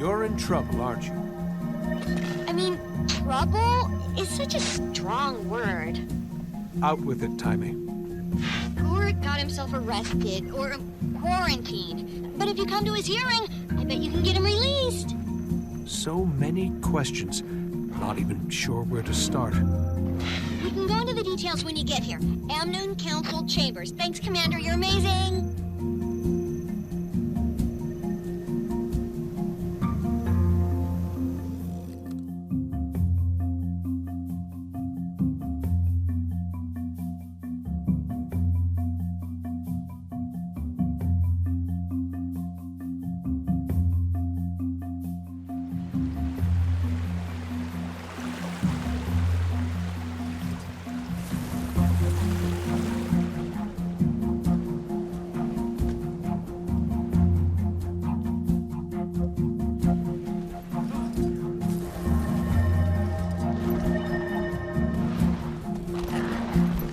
You're in trouble, aren't you? I mean, trouble is such a strong word. Out with it, Timey. Gorik got himself arrested, or quarantined. But if you come to his hearing, I bet you can get him released. So many questions. Not even sure where to start. We can go into the details when you get here. Amnoon Council Chambers. Thanks, Commander. You're amazing.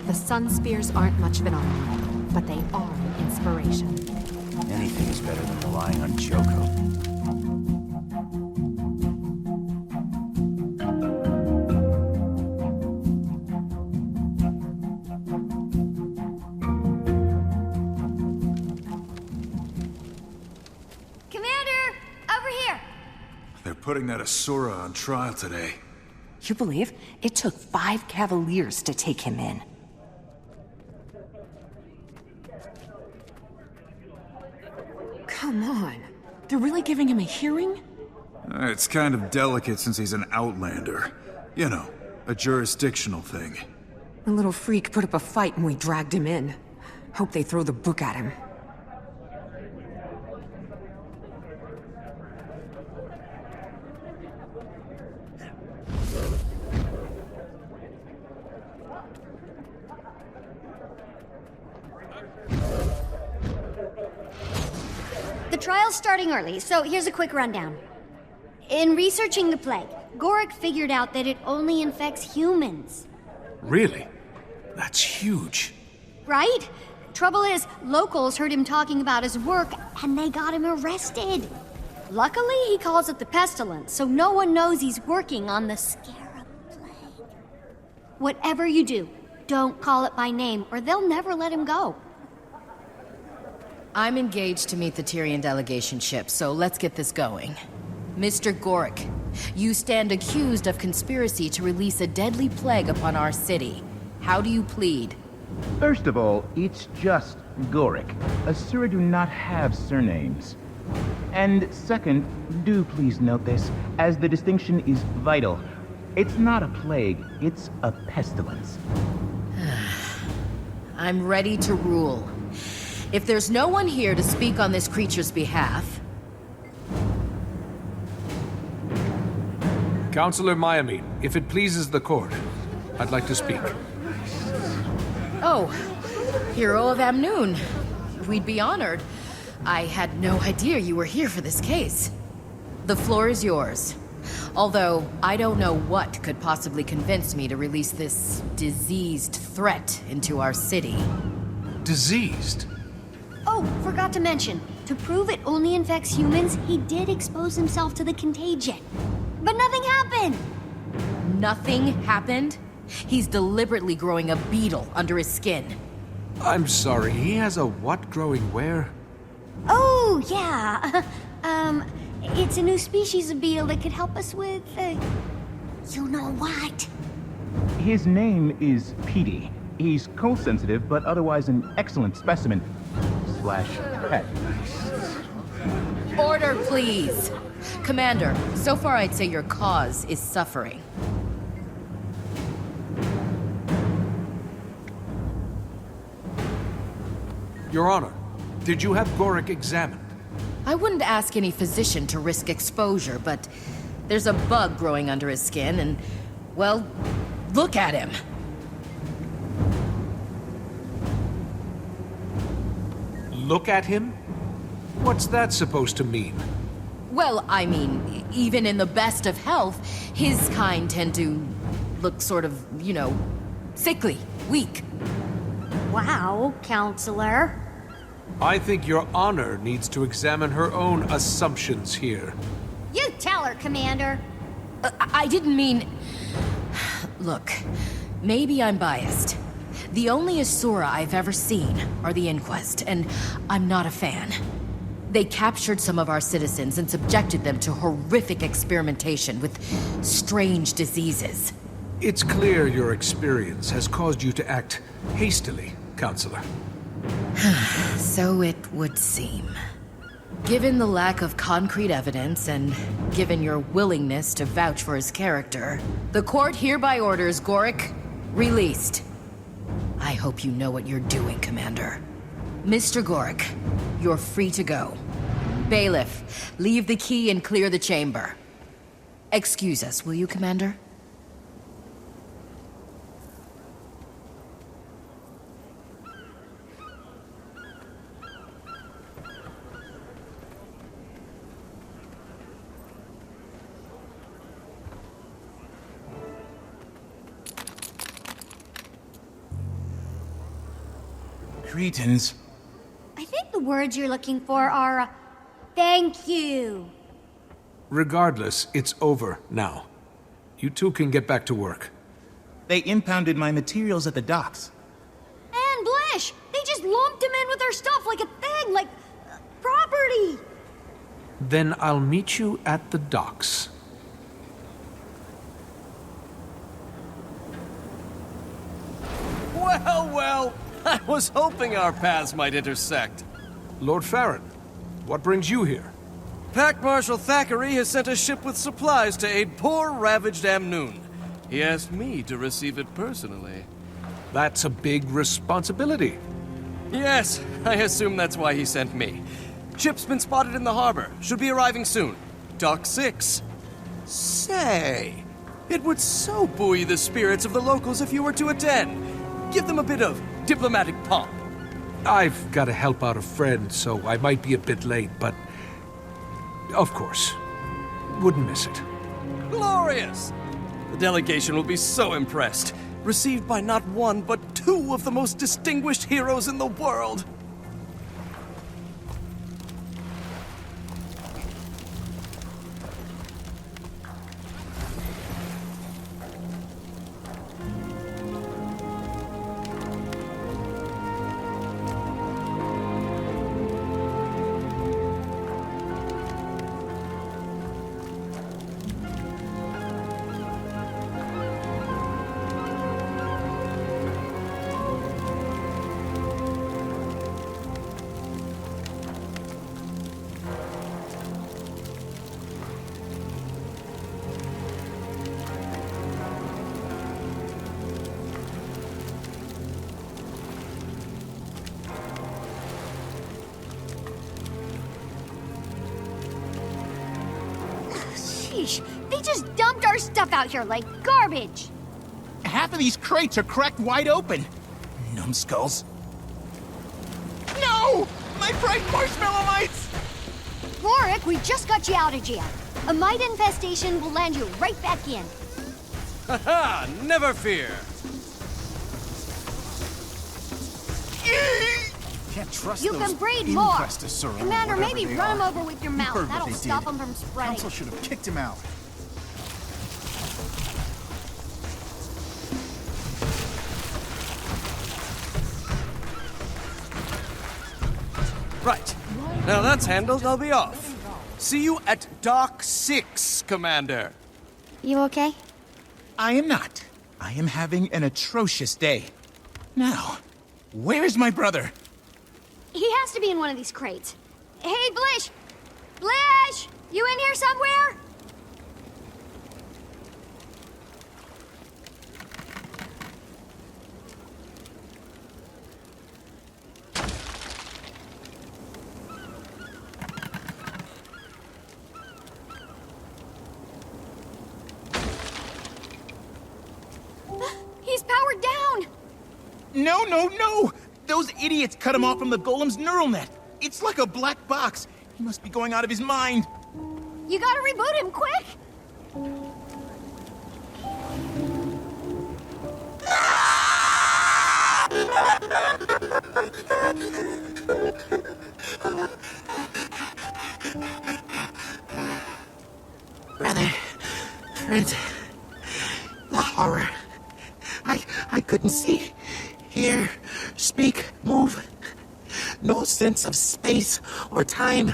The Sun Spears aren't much of an army, but they are an inspiration. Anything is better than relying on Joko. Commander, over here. They're putting that Asura on trial today. You believe it took 5 Cavaliers to take him in? Come on. They're really giving him a hearing? It's kind of delicate since he's an outlander. You know, a jurisdictional thing. The little freak put up a fight and we dragged him in. Hope they throw the book at him. The trial's starting early, so here's a quick rundown. In researching the plague, Gorik figured out that it only infects humans. Really? That's huge. Right? Trouble is, locals heard him talking about his work, and they got him arrested. Luckily, he calls it the pestilence, so no one knows he's working on the scarab plague. Whatever you do, don't call it by name, or they'll never let him go. I'm engaged to meet the Tyrian delegation ship, so let's get this going. Mr. Gorik, you stand accused of conspiracy to release a deadly plague upon our city. How do you plead? First of all, it's just Gorik. Asura do not have surnames. And second, do please note this, as the distinction is vital. It's not a plague, it's a pestilence. I'm ready to rule. If there's no one here to speak on this creature's behalf... Counselor Mayamine, if it pleases the court, I'd like to speak. Oh, Hero of Amnoon. We'd be honored. I had no idea you were here for this case. The floor is yours. Although, I don't know what could possibly convince me to release this diseased threat into our city. Diseased? Oh, forgot to mention, to prove it only infects humans, he did expose himself to the contagion. But nothing happened! Nothing happened? He's deliberately growing a beetle under his skin. I'm sorry, he has a what growing where? Oh, yeah. It's a new species of beetle that could help us with, you know what? His name is Petey. He's cold-sensitive, but otherwise an excellent specimen. / pet. Order, please. Commander, so far I'd say your cause is suffering. Your Honor, did you have Gorik examined? I wouldn't ask any physician to risk exposure, but there's a bug growing under his skin and, well, look at him. Look at him? What's that supposed to mean? Well, I mean, even in the best of health, his kind tend to look sort of, you know, sickly, weak. Wow, Counselor. I think Your Honor needs to examine her own assumptions here. You tell her, Commander. I didn't mean... Look, maybe I'm biased. The only Asura I've ever seen are the Inquest, and I'm not a fan. They captured some of our citizens and subjected them to horrific experimentation with strange diseases. It's clear your experience has caused you to act hastily, Counselor. So it would seem. Given the lack of concrete evidence, and given your willingness to vouch for his character, the court hereby orders Gorik released. I hope you know what you're doing, Commander. Mr. Gorik, you're free to go. Bailiff, leave the key and clear the chamber. Excuse us, will you, Commander? Cretans. I think the words you're looking for are, thank you. Regardless, it's over now. You two can get back to work. They impounded my materials at the docks. And Blish! They just lumped him in with our stuff like a thing, like property. Then I'll meet you at the docks. Well, well, I was hoping our paths might intersect. Lord Farron, what brings you here? Pack Marshal Thackeray has sent a ship with supplies to aid poor, ravaged Amnoon. He asked me to receive it personally. That's a big responsibility. Yes, I assume that's why he sent me. Ship's been spotted in the harbor. Should be arriving soon. Dock 6. Say, it would so buoy the spirits of the locals if you were to attend. Give them a bit of diplomatic pomp. I've got to help out a friend, so I might be a bit late, but... Of course. Wouldn't miss it. Glorious! The delegation will be so impressed. Received by not one, but two of the most distinguished heroes in the world. Sheesh, they just dumped our stuff out here like garbage. Half of these crates are cracked wide open. Numbskulls. No! My bright marshmallow mites! Rorik, we just got you out of jail. A mite infestation will land you right back in. Haha, never fear. Can't trust You those can breed more. Inquest Asura, Commander, whatever maybe they run him are. over with your You mouth. heard what That'll they stop did. him from spreading. Council should have kicked him out. Right. Now that's handled, I'll be off. See you at Dock 6, Commander. You okay? I am not. I am having an atrocious day. Now, where is my brother? He has to be in one of these crates. Hey, Blish! Blish! You in here somewhere? He's powered down! No, no, no! Those idiots cut him off from the golem's neural net. It's like a black box. He must be going out of his mind. You gotta reboot him, quick! different. The horror. I couldn't see, hear, speak, move. No sense of space or time.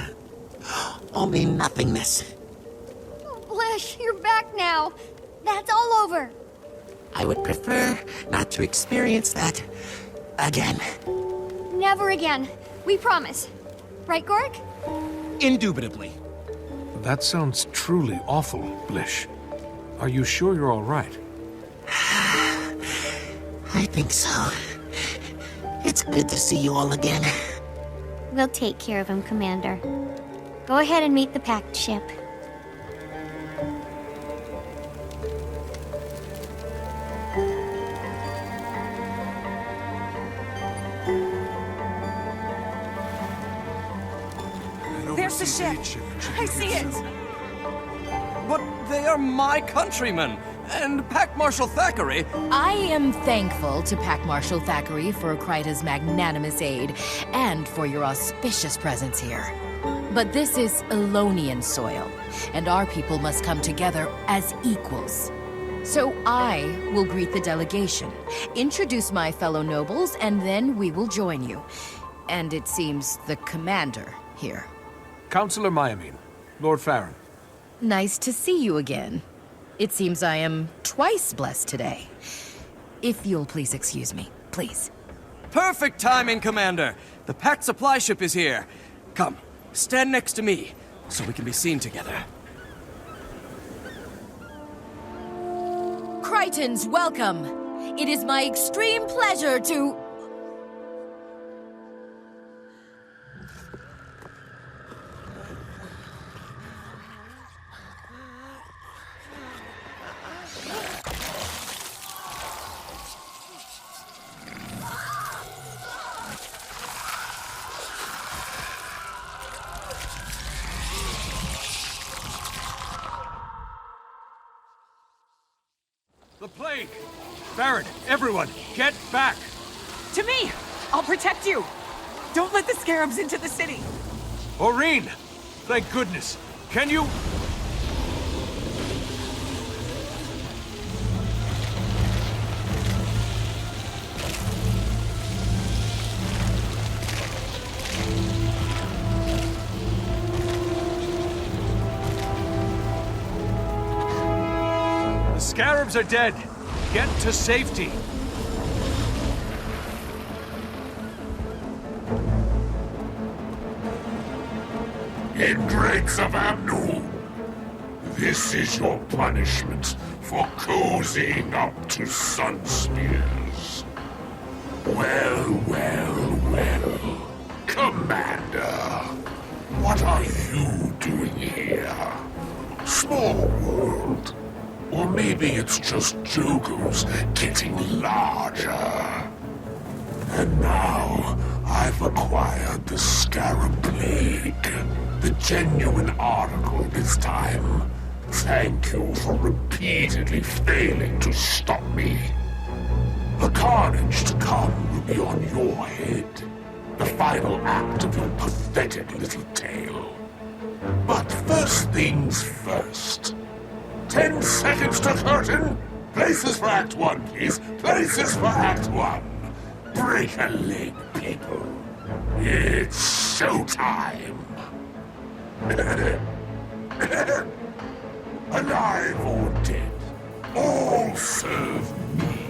Only nothingness. Blish, you're back now. That's all over. I would prefer not to experience that again. Never again. We promise. Right, Gork? Indubitably. That sounds truly awful, Blish. Are you sure you're all right? I think so. It's good to see you all again. We'll take care of him, Commander. Go ahead and meet the packed ship. There's the ship. I see it. But they are my countrymen, and Pack Marshal Thackeray. I am thankful to Pack Marshal Thackeray for Kryta's magnanimous aid and for your auspicious presence here. But this is Elonian soil, and our people must come together as equals. So I will greet the delegation, introduce my fellow nobles, and then we will join you. And it seems the commander here. Councillor Myamine, Lord Farron. Nice to see you again. It seems I am twice blessed today. If you'll please excuse me, please. Perfect timing, Commander. The packed supply ship is here. Come, stand next to me, so we can be seen together. Krytans, welcome! It is my extreme pleasure to... The plague! Farron, everyone, get back! To me! I'll protect you! Don't let the scarabs into the city! Aureen! Thank goodness! Can you... The scarabs are dead! Get to safety! Ingrates of Amnu, this is your punishment for cozying up to sun spears. Well, well, well. Commander, what are you doing here? Small world. Or maybe it's just Jogo's getting larger. And now, I've acquired the Scarab Plague. The genuine article this time. Thank you for repeatedly failing to stop me. The carnage to come will be on your head. The final act of your pathetic little tale. But first things first. 10 seconds to curtain. Places for Act 1, please. Places for Act 1. Break a leg, people. It's showtime. Alive or dead, all serve me.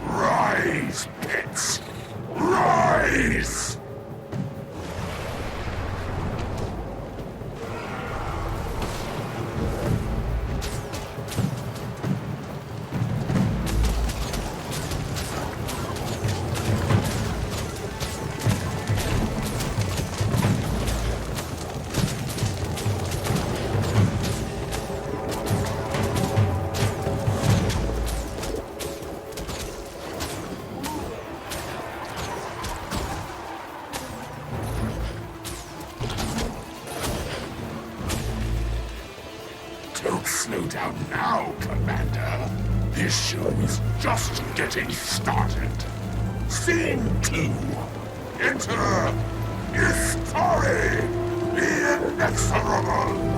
Rise, pets. Rise! Don't slow down now, Commander. This show is just getting started. Scene 2. Enter History, the Inexorable.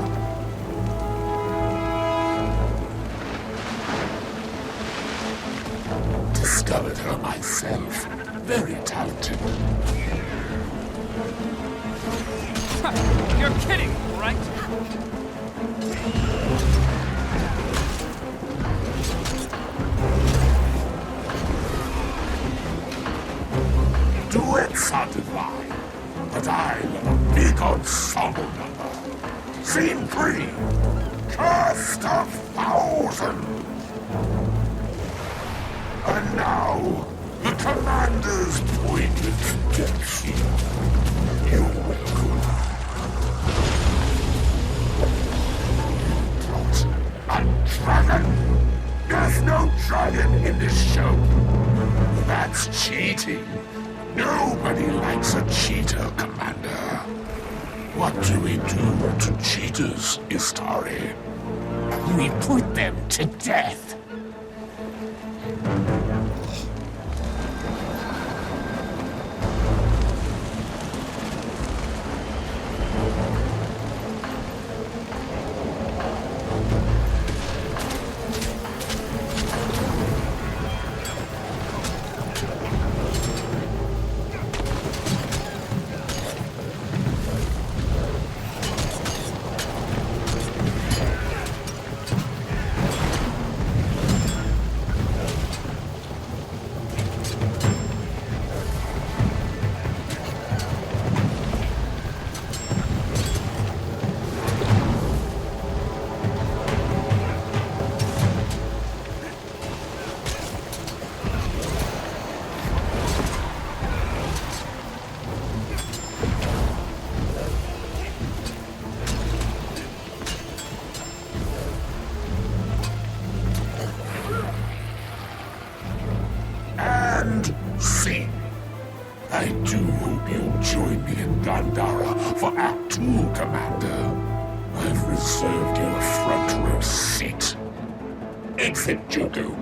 discovered her myself. Very talented. You're kidding, right? Duets are divine, but I love a big ensemble number. Scene 3, Cast of Thousand. And now, the commander's pointed death. You're welcome. A dragon? There's no dragon in this show. That's cheating. Nobody likes a cheater, Commander. What do we do to cheaters, Istari? We put them to death. Scene. I do hope you'll join me in Gandhara for Act 2, Commander. I've reserved you a front row seat. Exit, Joku.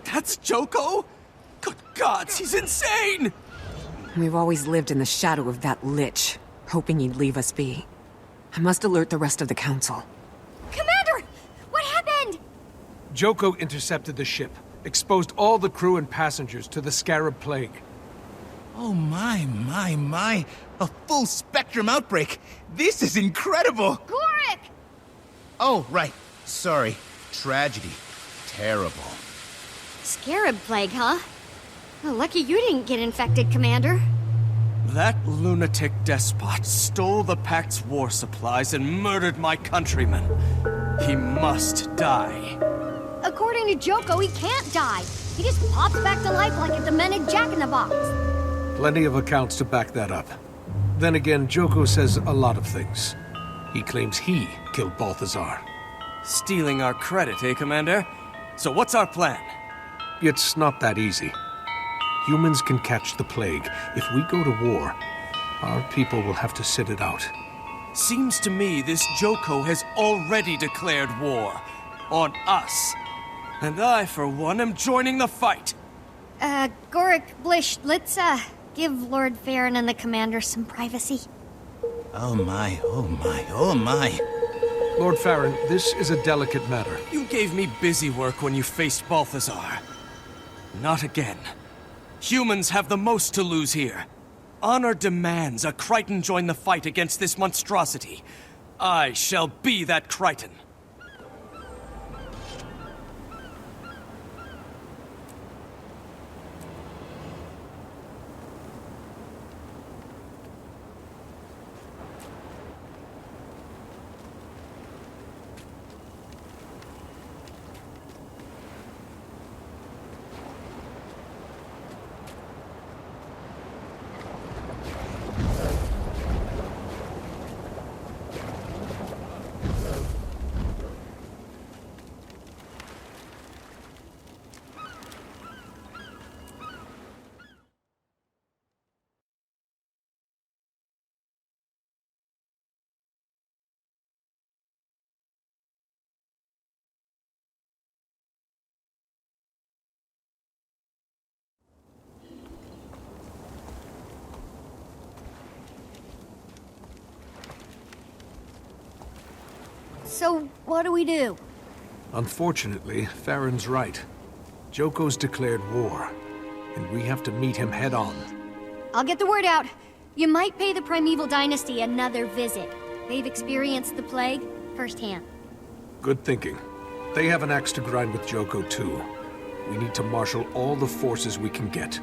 That's Joko? Good gods, he's insane! We've always lived in the shadow of that Lich, hoping he'd leave us be. I must alert the rest of the council. Commander! What happened? Joko intercepted the ship, exposed all the crew and passengers to the Scarab Plague. Oh my. A full spectrum outbreak. This is incredible. Gorik! Oh, right. Sorry. Tragedy. Terrible. Scarab plague, huh? Oh, lucky you didn't get infected, Commander. That lunatic despot stole the Pact's war supplies and murdered my countrymen. He must die. According to Joko, he can't die. He just pops back to life like a demented jack-in-the-box. Plenty of accounts to back that up. Then again, Joko says a lot of things. He claims he killed Balthazar. Stealing our credit, eh, Commander? So what's our plan? It's not that easy. Humans can catch the plague. If we go to war, our people will have to sit it out. Seems to me this Joko has already declared war. On us. And I, for one, am joining the fight. Gorik, Blish, let's, give Lord Farron and the Commander some privacy. Oh my. Lord Farron, this is a delicate matter. You gave me busy work when you faced Balthazar. Not again. Humans have the most to lose here. Honor demands a Crichton join the fight against this monstrosity. I shall be that Crichton. So, what do we do? Unfortunately, Farron's right. Joko's declared war, and we have to meet him head on. I'll get the word out. You might pay the Primeval Dynasty another visit. They've experienced the plague firsthand. Good thinking. They have an axe to grind with Joko too. We need to marshal all the forces we can get.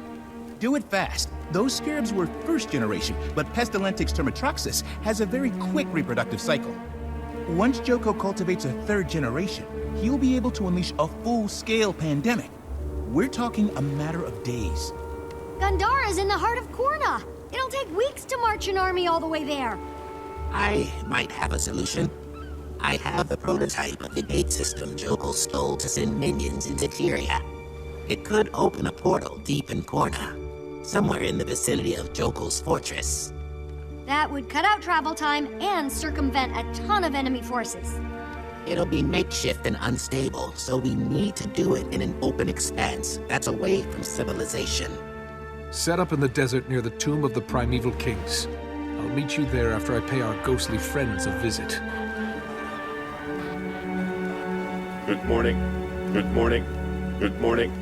Do it fast. Those scarabs were first generation, but Pestilentix termitroxus has a very quick reproductive cycle. Once Joko cultivates a third generation, he'll be able to unleash a full-scale pandemic. We're talking a matter of days. Gandhara's in the heart of Korna. It'll take weeks to march an army all the way there. I might have a solution. I have the prototype of the gate system Joko stole to send minions into Tyria. It could open a portal deep in Korna, somewhere in the vicinity of Joko's fortress. That would cut out travel time and circumvent a ton of enemy forces. It'll be makeshift and unstable, so we need to do it in an open expanse that's away from civilization. Set up in the desert near the tomb of the Primeval Kings. I'll meet you there after I pay our ghostly friends a visit. Good morning. Good morning. Good morning.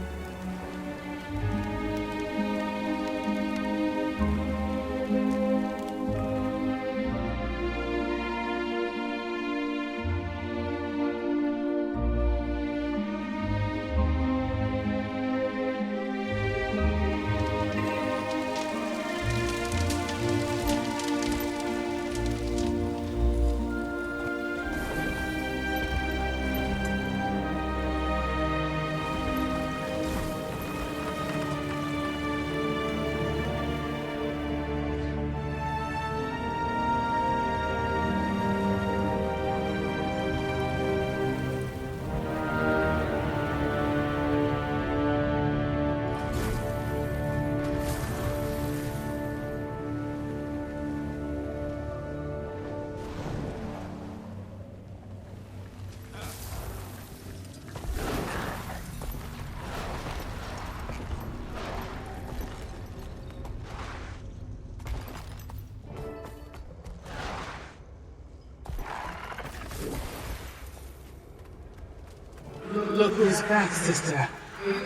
Look who's back, sister.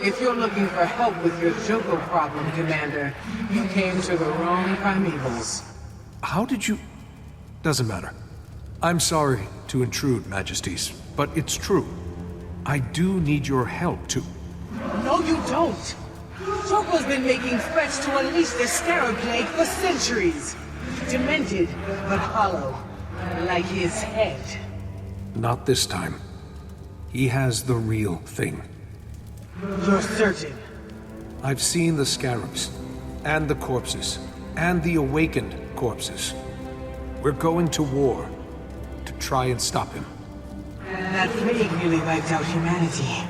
If you're looking for help with your Joko problem, Commander, you came to the wrong Primevals. How did you... Doesn't matter. I'm sorry to intrude, Majesties, but it's true. I do need your help to... No, you don't! Joko's been making threats to unleash the Scarab Plague for centuries. Demented, but hollow. Like his head. Not this time. He has the real thing. You're certain? I've seen the scarabs, and the corpses, and the awakened corpses. We're going to war to try and stop him. That plague nearly wiped out humanity.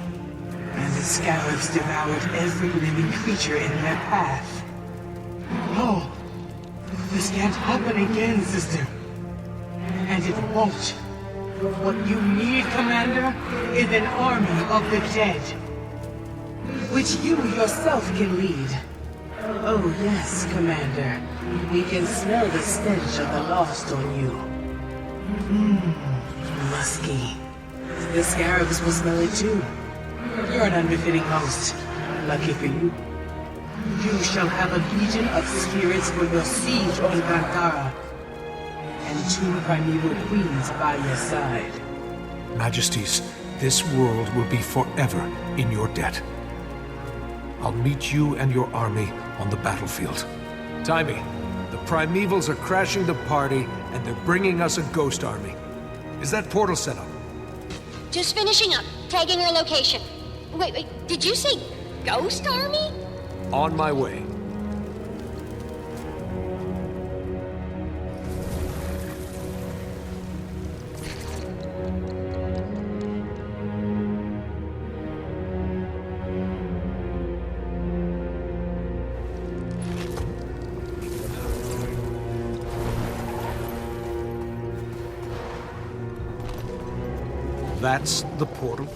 And the scarabs devoured every living creature in their path. No! This can't happen again, sister. And it won't. What you need, Commander, is an army of the dead. Which you yourself can lead. Oh yes, Commander. We can smell the stench of the lost on you. Musky. The scarabs will smell it too. You're an unbefitting host. Lucky for you. You shall have a legion of spirits for your siege on Gandhara. And 2 primeval queens by your side. Majesties, this world will be forever in your debt. I'll meet you and your army on the battlefield. Timey, the Primevals are crashing the party, and they're bringing us a ghost army. Is that portal set up? Just finishing up, tagging your location. Wait, did you say ghost army? On my way. That's the portal?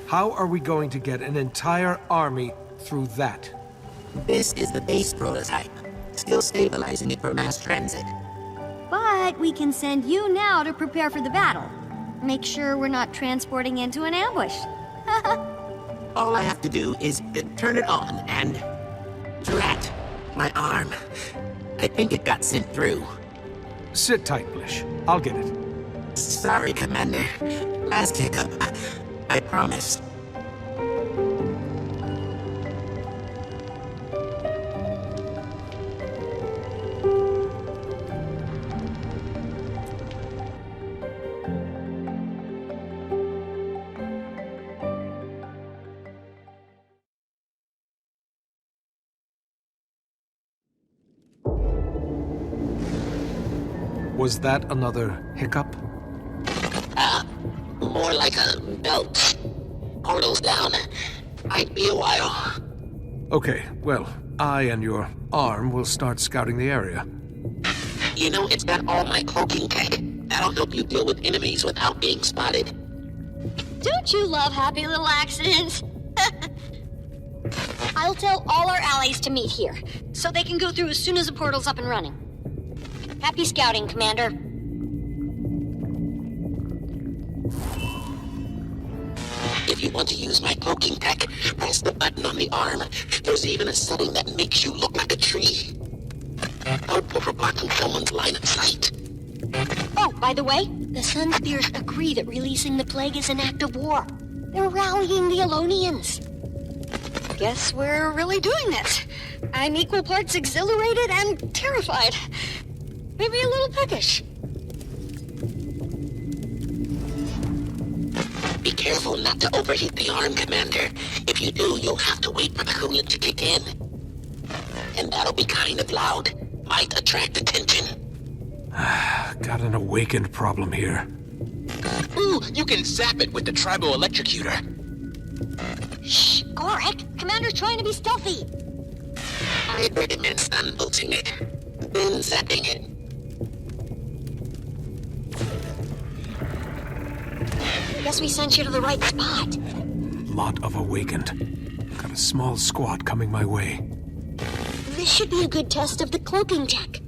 How are we going to get an entire army through that? This is the base prototype. Still stabilizing it for mass transit. But we can send you now to prepare for the battle. Make sure we're not transporting into an ambush. All I have to do is turn it on and... Drat! My arm. I think it got sent through. Sit tight, Lich. I'll get it. Sorry, Commander. Last hiccup. I promise. Was that another hiccup? More like a belt. Portal's down. Might be a while. Okay, well, I and your arm will start scouting the area. You know, it's got all my cloaking tech. That'll help you deal with enemies without being spotted. Don't you love happy little accidents? I'll tell all our allies to meet here, so they can go through as soon as the portal's up and running. Happy scouting, Commander. If you want to use my cloaking tech, press the button on the arm. There's even a setting that makes you look like a tree. Helpful for blocking someone's line of sight. Oh, by the way, the Sunspears agree that releasing the plague is an act of war. They're rallying the Alonians. Guess we're really doing this. I'm equal parts exhilarated and terrified. Maybe a little peckish. Be careful not to overheat the arm, Commander. If you do, you'll have to wait for the coolant to kick in. And that'll be kind of loud. Might attract attention. Got an awakened problem here. Ooh, you can zap it with the tribal electrocutor. Shh, Gorik. Commander's trying to be stealthy. I recommend stun-bolting it, then zapping it. Guess we sent you to the right spot. Lot of awakened. Got a small squad coming my way. This should be a good test of the cloaking tech.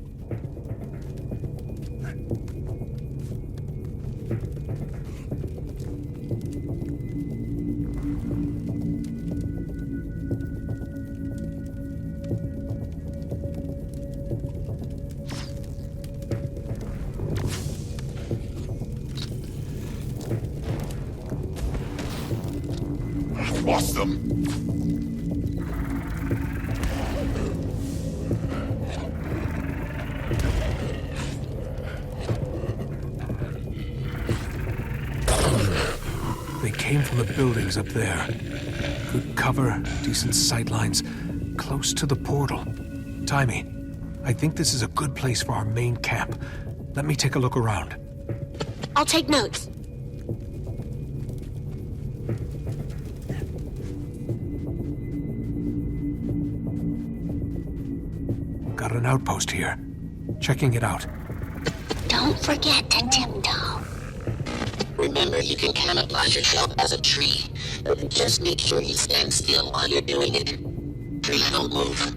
Lost them. They came from the buildings up there. Good cover, decent sightlines, close to the portal. Timey, I think this is a good place for our main camp. Let me take a look around. I'll take notes. Got an outpost here. Checking it out. Don't forget to tiptoe. Remember, you can camouflage yourself as a tree. Just make sure you stand still while you're doing it. Trees don't move.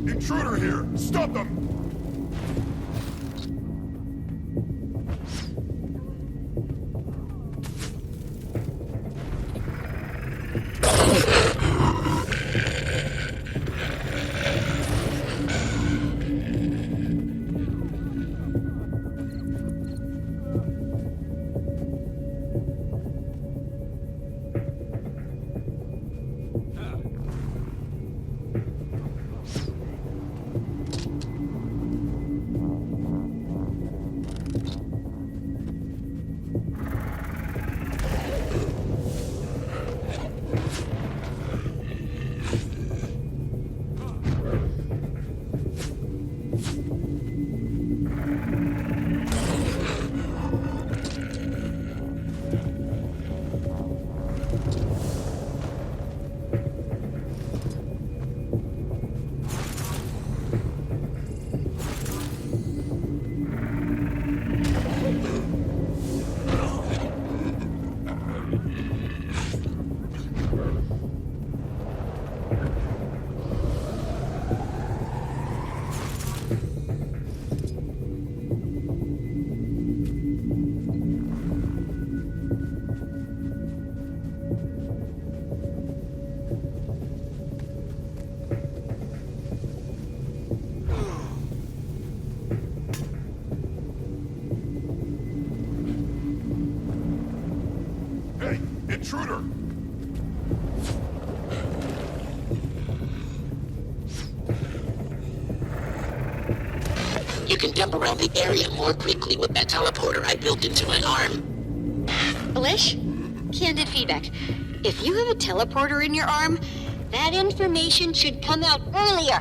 Intruder here! Stop them! intruder! You can jump around the area more quickly with that teleporter I built into my arm. Lich? Candid feedback. If you have a teleporter in your arm, that information should come out earlier.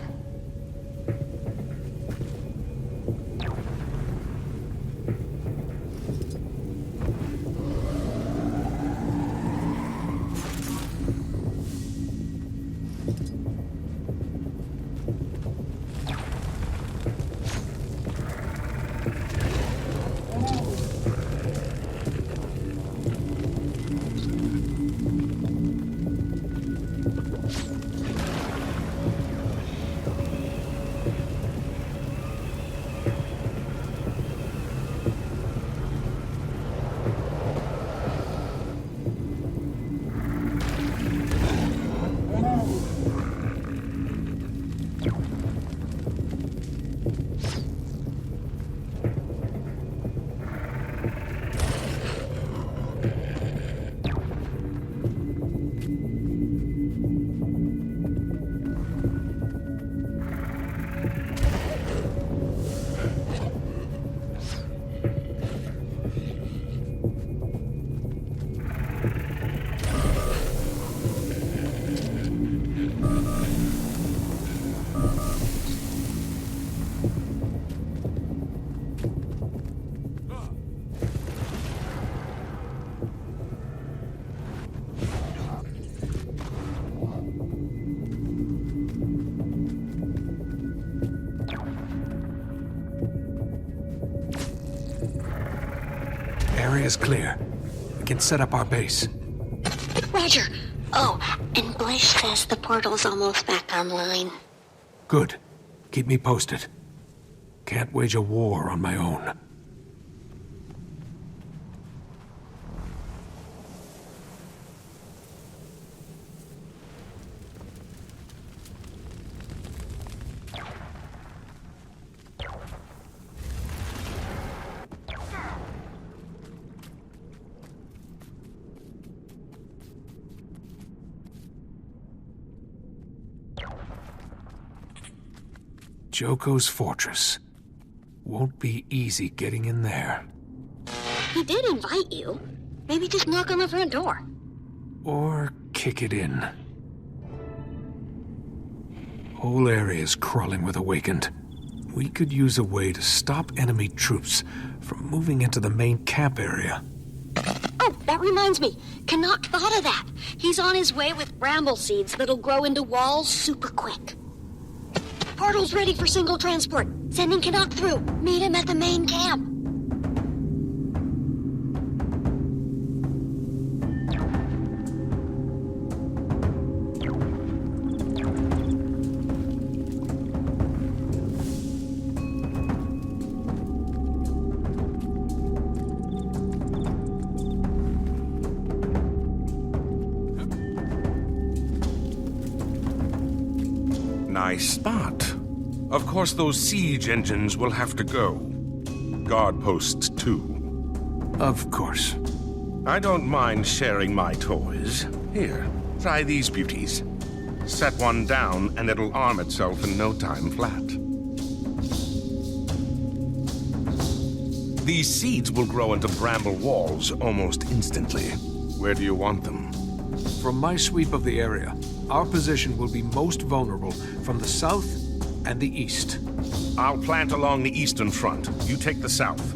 Area's clear. We can set up our base. Roger. Oh, and Blish says the portal's almost back online. Good. Keep me posted. Can't wage a war on my own. Joko's fortress. Won't be easy getting in there. He did invite you. Maybe just knock on the front door. Or kick it in. Whole area's crawling with Awakened. We could use a way to stop enemy troops from moving into the main camp area. Oh, that reminds me. Canuck thought of that. He's on his way with bramble seeds that'll grow into walls super quick. Portal's ready for single transport. Sending Canuck through. Meet him at the main camp. Nice spot. Of course, those siege engines will have to go. Guard posts, too. Of course. I don't mind sharing my toys. Here, try these beauties. Set one down, and it'll arm itself in no time flat. These seeds will grow into bramble walls almost instantly. Where do you want them? From my sweep of the area, our position will be most vulnerable from the south and the east. I'll plant along the eastern front. You take the south.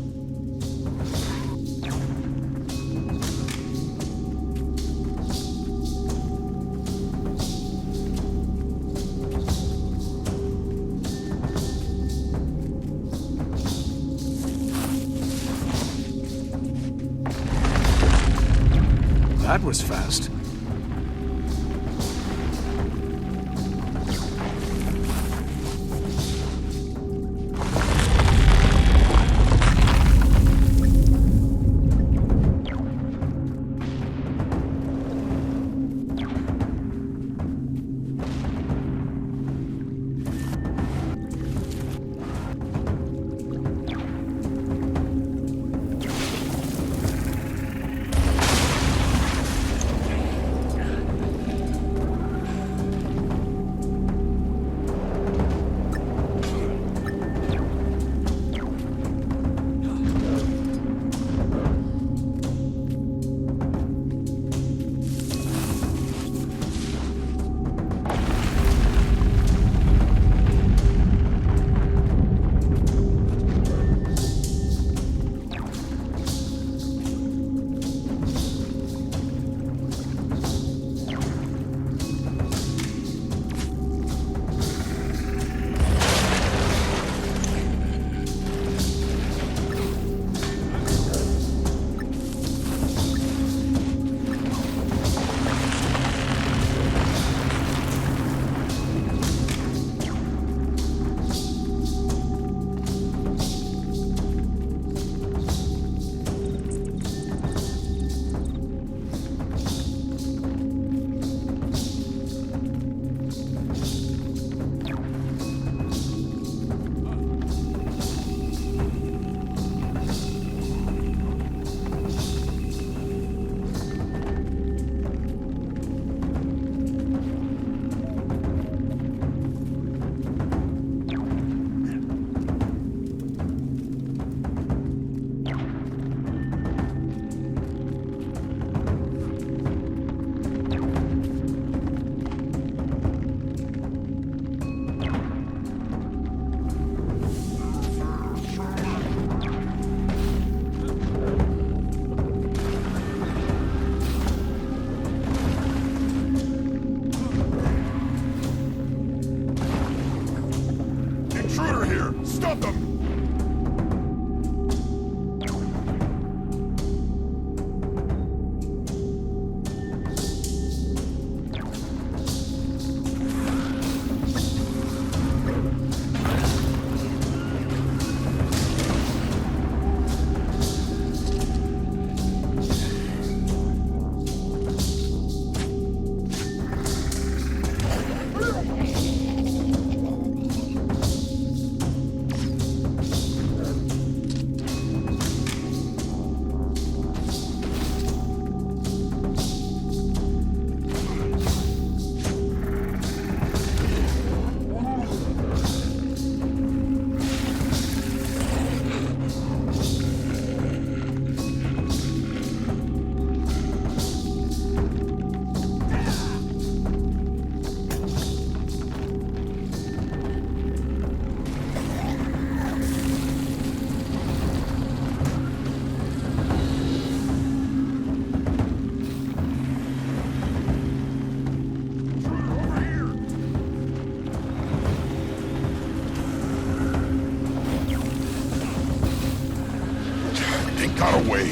That was fast. here! Stop them! Got away.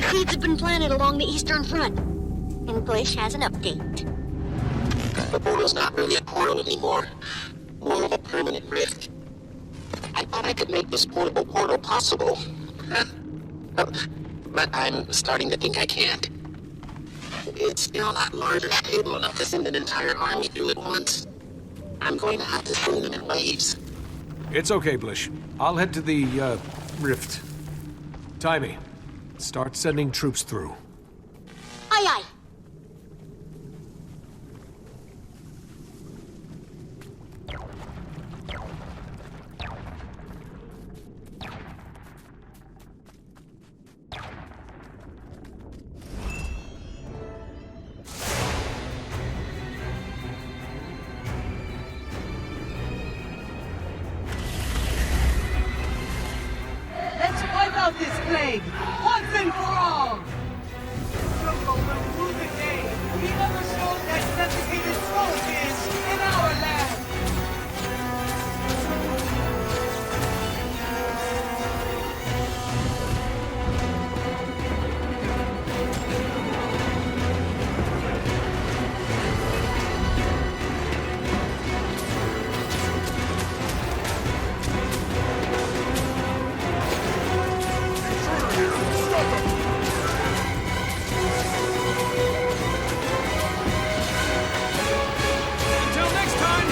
The seeds have been planted along the eastern front. And Lich has an update. The portal's not really a portal anymore. More of a permanent rift. I thought I could make this portable portal possible. But I'm starting to think I can't. It's still not large or stable enough to send an entire army through at once. I'm going to have to send them in waves. It's okay, Blish. I'll head to the, rift. Timey, start sending troops through. Aye, aye. Let's wipe out this plague, once and for all! Joko will rue the day he ever showed that desiccated soldiers in our land! Until next time!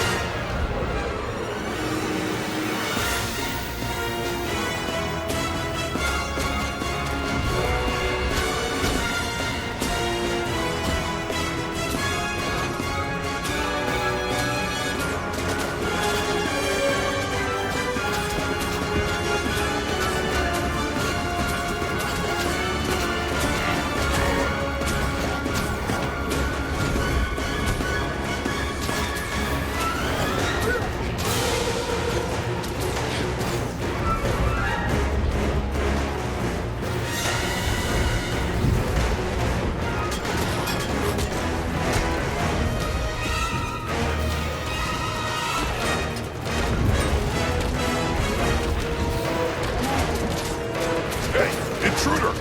Hey, intruder!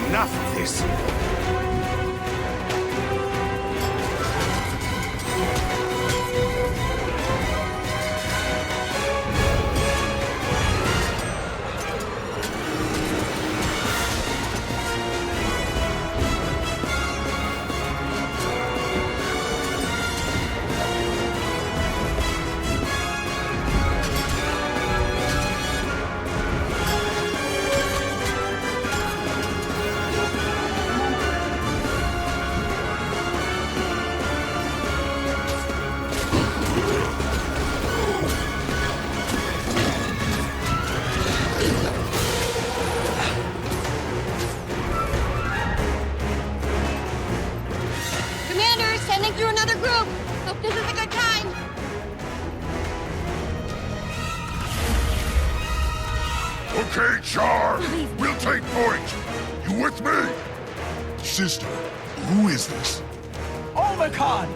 Enough of this! Commander, sending through another group. Hope this is a good time. Okay, Char! We'll take point! You with me? Sister, who is this? Omicron!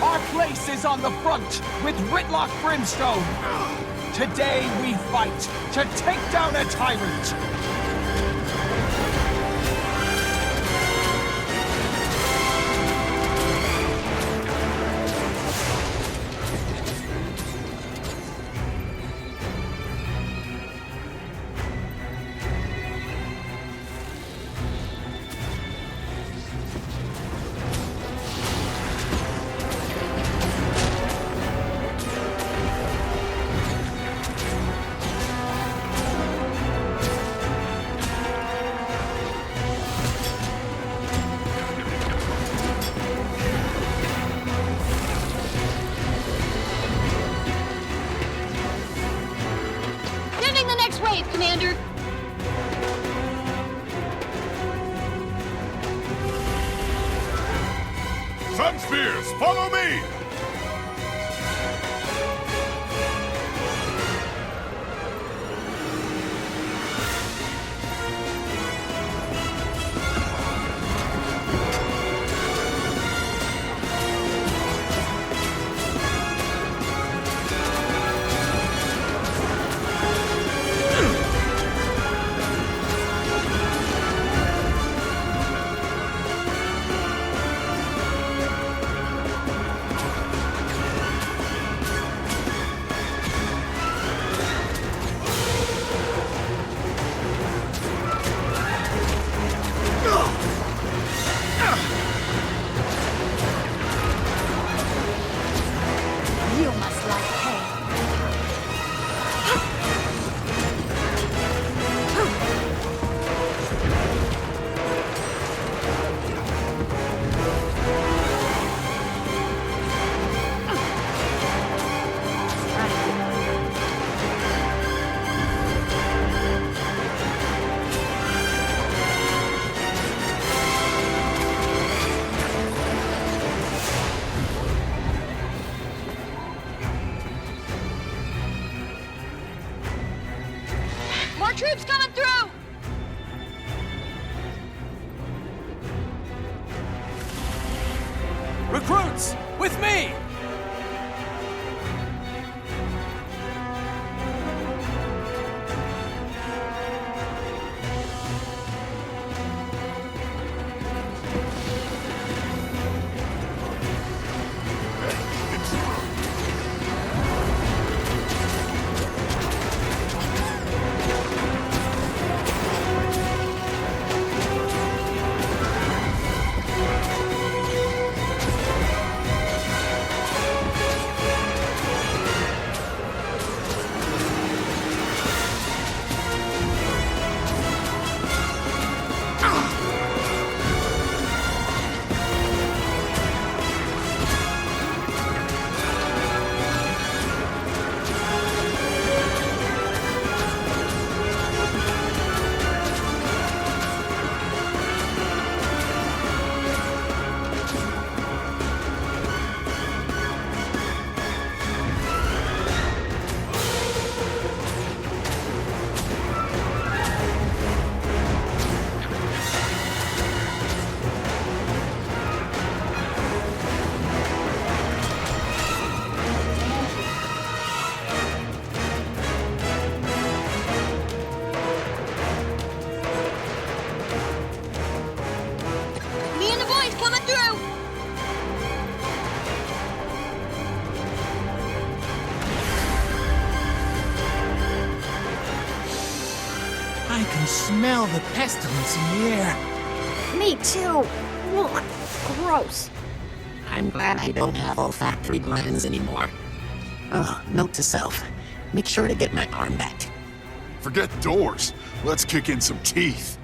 Our place is on the front with Whitlock Brimstone. Today we fight to take down a tyrant. troops coming through! Recruits, with me! Me and the boys coming through! I can smell the pestilence in the air. Me too. Ugh, gross. I'm glad I don't have olfactory glands anymore. Oh, note to self. Make sure to get my arm back. Forget doors. Let's kick in some teeth.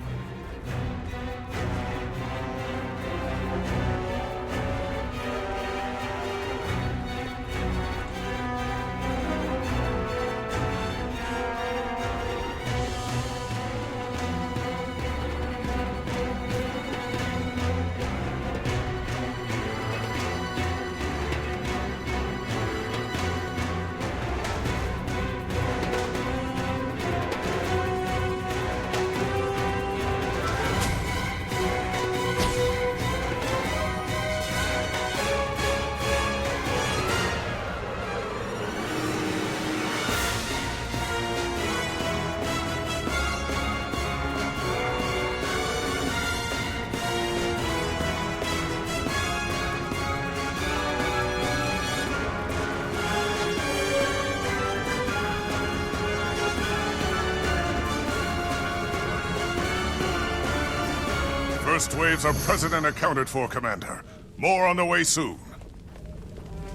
First waves are present and accounted for, Commander. More on the way soon.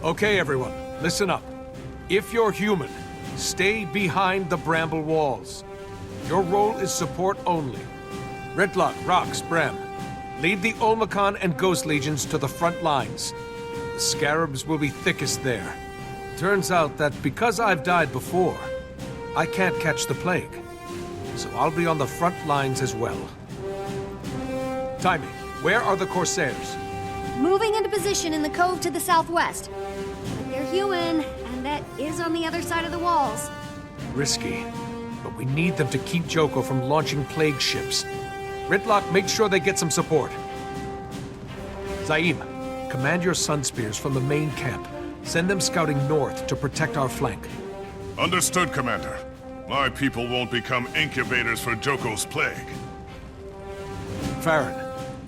Okay, everyone, listen up. If you're human, stay behind the bramble walls. Your role is support only. Redlock, Rox, Bram, lead the Olmecon and Ghost Legions to the front lines. The Scarabs will be thickest there. Turns out that because I've died before, I can't catch the plague. So I'll be on the front lines as well. Timing, where are the Corsairs? Moving into position in the cove to the southwest. But they're human, and that is on the other side of the walls. Risky, but we need them to keep Joko from launching plague ships. Ridlock, make sure they get some support. Zaim, command your Sun Spears from the main camp. Send them scouting north to protect our flank. Understood, Commander. My people won't become incubators for Joko's plague. Farron,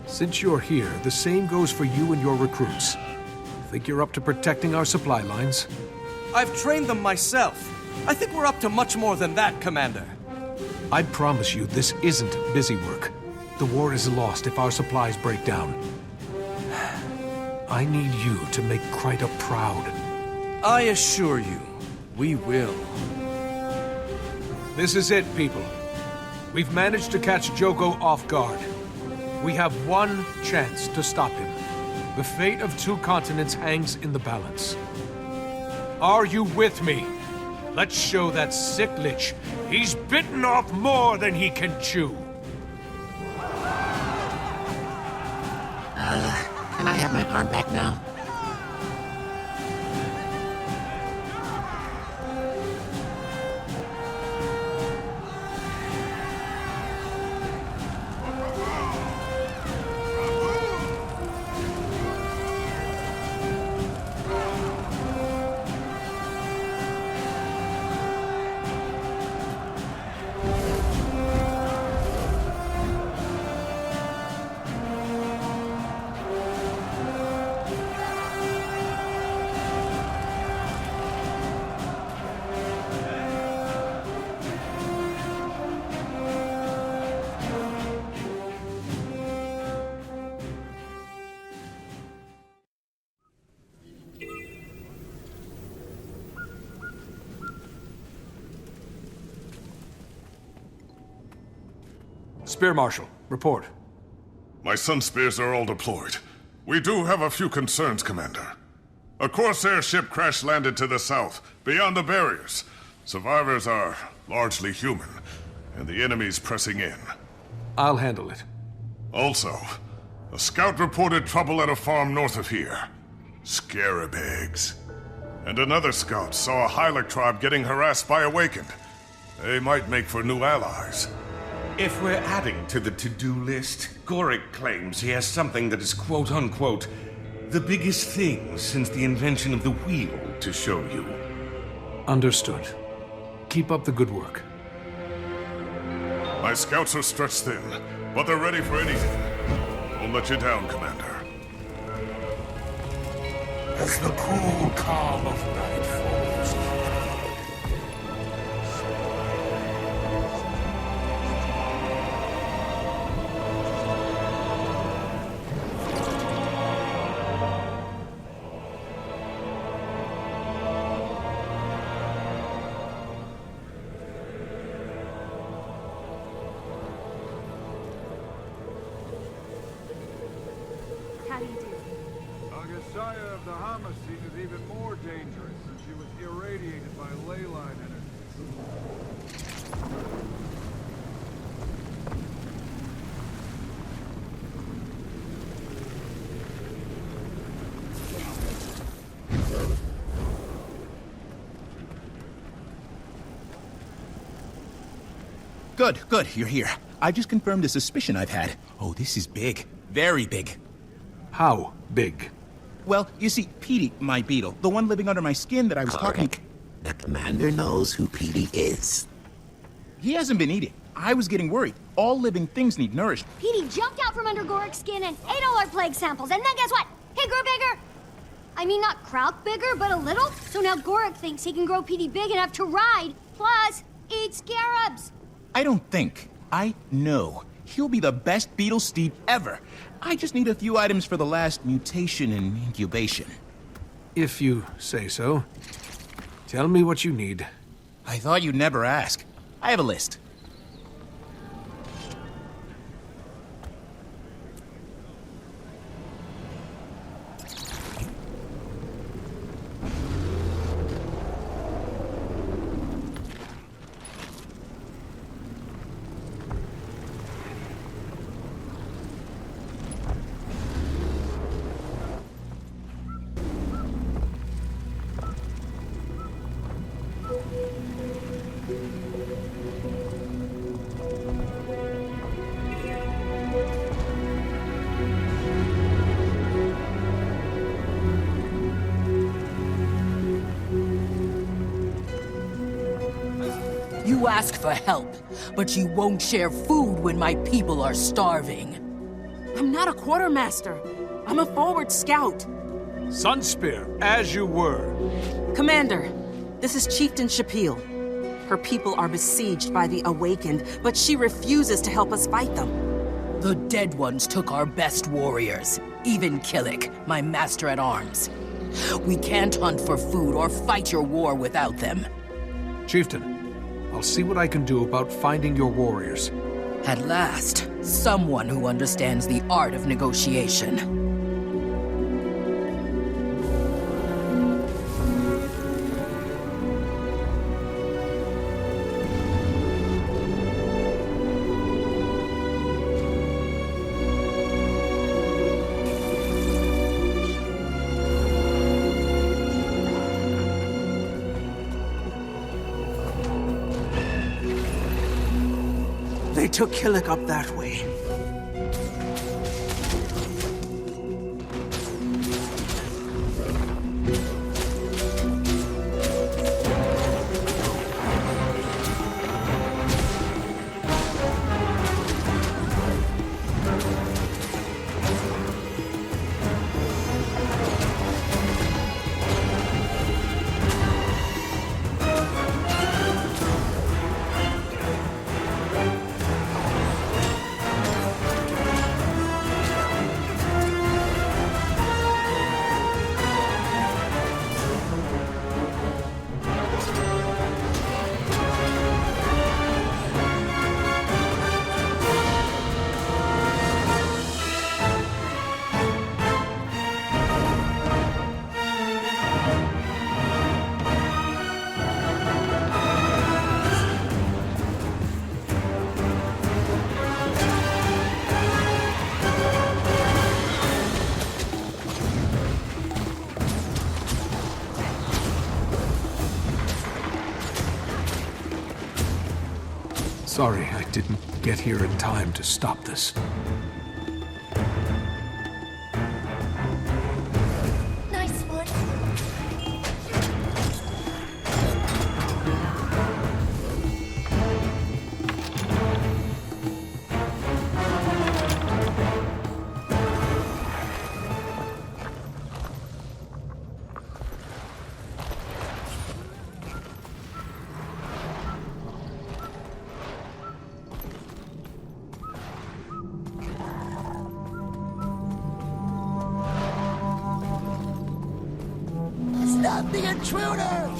since you're here, the same goes for you and your recruits. Think you're up to protecting our supply lines? I've trained them myself. I think we're up to much more than that, Commander. I promise you this isn't busy work. The war is lost if our supplies break down. I need you to make Kryta proud. I assure you, we will. This is it, people. We've managed to catch Joko off guard. We have one chance to stop him. The fate of 2 continents hangs in the balance. Are you with me? Let's show that sick Lich he's bitten off more than he can chew. Can I have my arm back now? Spear Marshal, report. My Sun Spears are all deployed. We do have a few concerns, Commander. A Corsair ship crash-landed to the south, beyond the barriers. Survivors are largely human, and the enemy's pressing in. I'll handle it. Also, a scout reported trouble at a farm north of here. Scarab eggs. And another scout saw a Hylic tribe getting harassed by Awakened. They might make for new allies. If we're adding to the to-do list, Gorik claims he has something that is quote-unquote the biggest thing since the invention of the wheel to show you. Understood. Keep up the good work. My scouts are stretched thin, but they're ready for anything. Won't let you down, Commander. As the cool calm of night falls, How do you do? Agasaya of the Homicide is even more dangerous since she was irradiated by ley line energy. Good, you're here. I just confirmed a suspicion I've had. Oh, this is big. Very big. How big? Well, you see, Petey, my beetle, the one living under my skin that I was talking... The Commander knows who Petey is. He hasn't been eating. I was getting worried. All living things need nourished. Petey jumped out from under Gorik's skin and ate all our plague samples, and then guess what? He grew bigger! I mean, not Krauk bigger, but a little. So now Gorik thinks he can grow Petey big enough to ride, plus eat scarabs. I don't think. I know. He'll be the best beetle steed ever. I just need a few items for the last mutation and incubation. If you say so. Tell me what you need. I thought you'd never ask. I have a list. You ask for help, but you won't share food when my people are starving. I'm not a quartermaster. I'm a forward scout. Sunspear, as you were. Commander, this is Chieftain Shapil. Her people are besieged by the Awakened, but she refuses to help us fight them. The Dead Ones took our best warriors, even Killick, my master at arms. We can't hunt for food or fight your war without them. Chieftain, I'll see what I can do about finding your warriors. At last, someone who understands the art of negotiation. They took Killick up that way. Sorry I didn't get here in time to stop this. Nice one. Stop the intruder!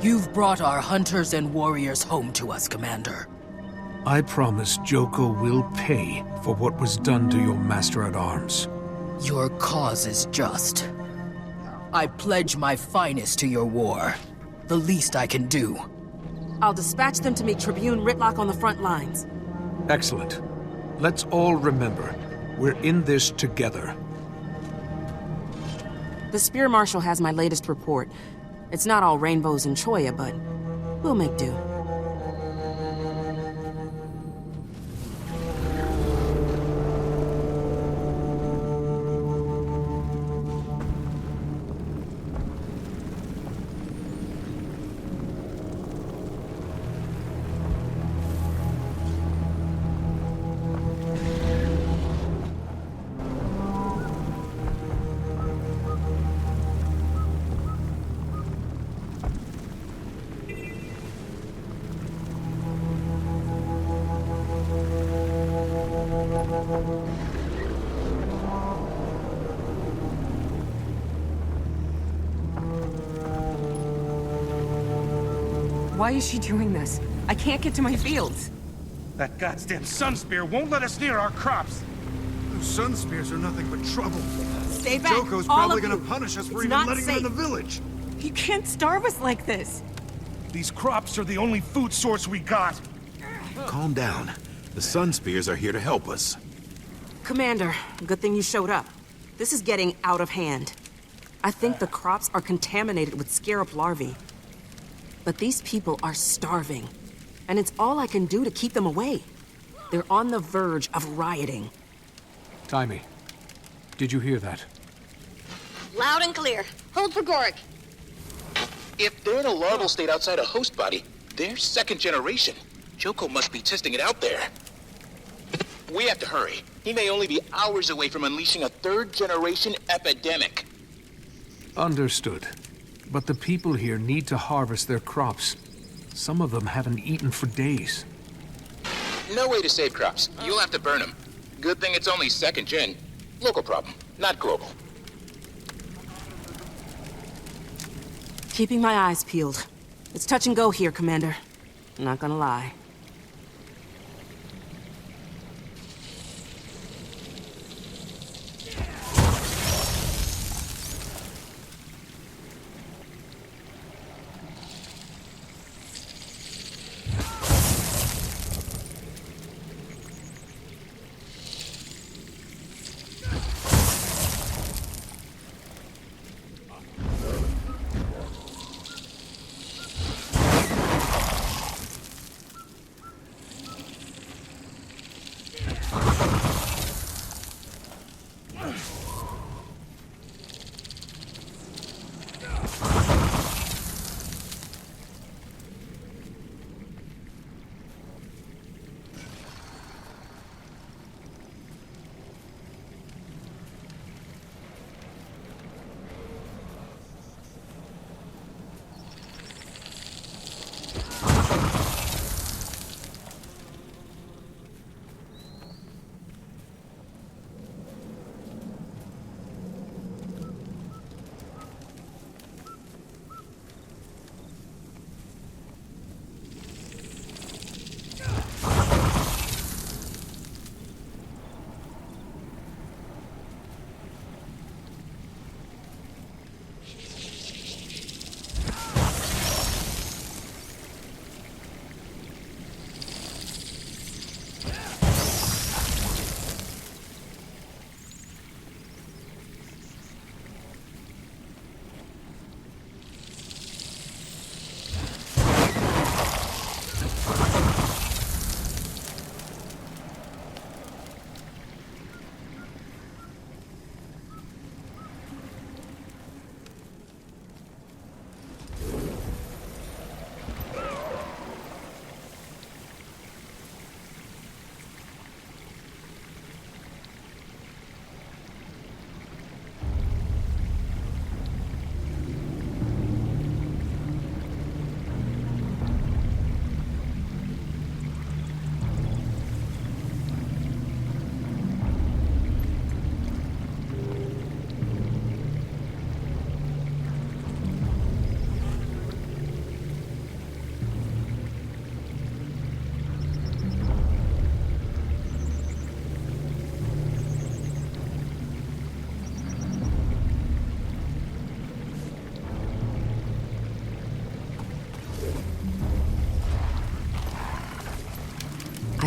You've brought our hunters and warriors home to us, Commander. I promise Joko will pay for what was done to your Master-at-Arms. Your cause is just. I pledge my finest to your war. The least I can do. I'll dispatch them to meet Tribune Ritlock on the front lines. Excellent. Let's all remember, we're in this together. The Spear Marshal has my latest report. It's not all rainbows and choya, but we'll make do. Why is she doing this? I can't get to my fields. That goddamn sun spear won't let us near our crops. Those sun spears are nothing but trouble. Stay back, Joko's all probably of gonna you. punish us for It's even not letting her in the safe. village. You can't starve us like this. These crops are the only food source we got. Calm down. The sun spears are here to help us. Commander, good thing you showed up. This is getting out of hand. I think the crops are contaminated with scarab larvae. But these people are starving, and it's all I can do to keep them away. They're on the verge of rioting. Timey, did you hear that? Loud and clear. Hold for Gorik. If they're in a larval state outside a host body, they're second generation. Joko must be testing it out there. We have to hurry. He may only be hours away from unleashing a third generation epidemic. Understood. But the people here need to harvest their crops. Some of them haven't eaten for days. No way to save crops. You'll have to burn them. Good thing it's only second gen. Local problem, not global. Keeping my eyes peeled. It's touch and go here, Commander. I'm not gonna lie.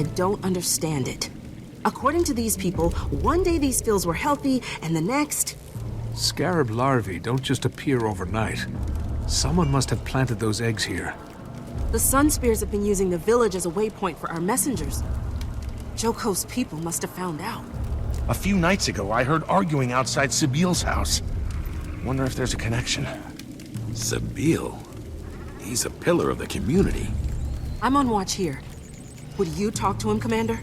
I don't understand it. According to these people, one day these fields were healthy, and the next... Scarab larvae don't just appear overnight. Someone must have planted those eggs here. The Sun Spears have been using the village as a waypoint for our messengers. Joko's people must have found out. A few nights ago, I heard arguing outside Sabiel's house. Wonder if there's a connection. Sabiel? He's a pillar of the community. I'm on watch here. Would you talk to him, Commander?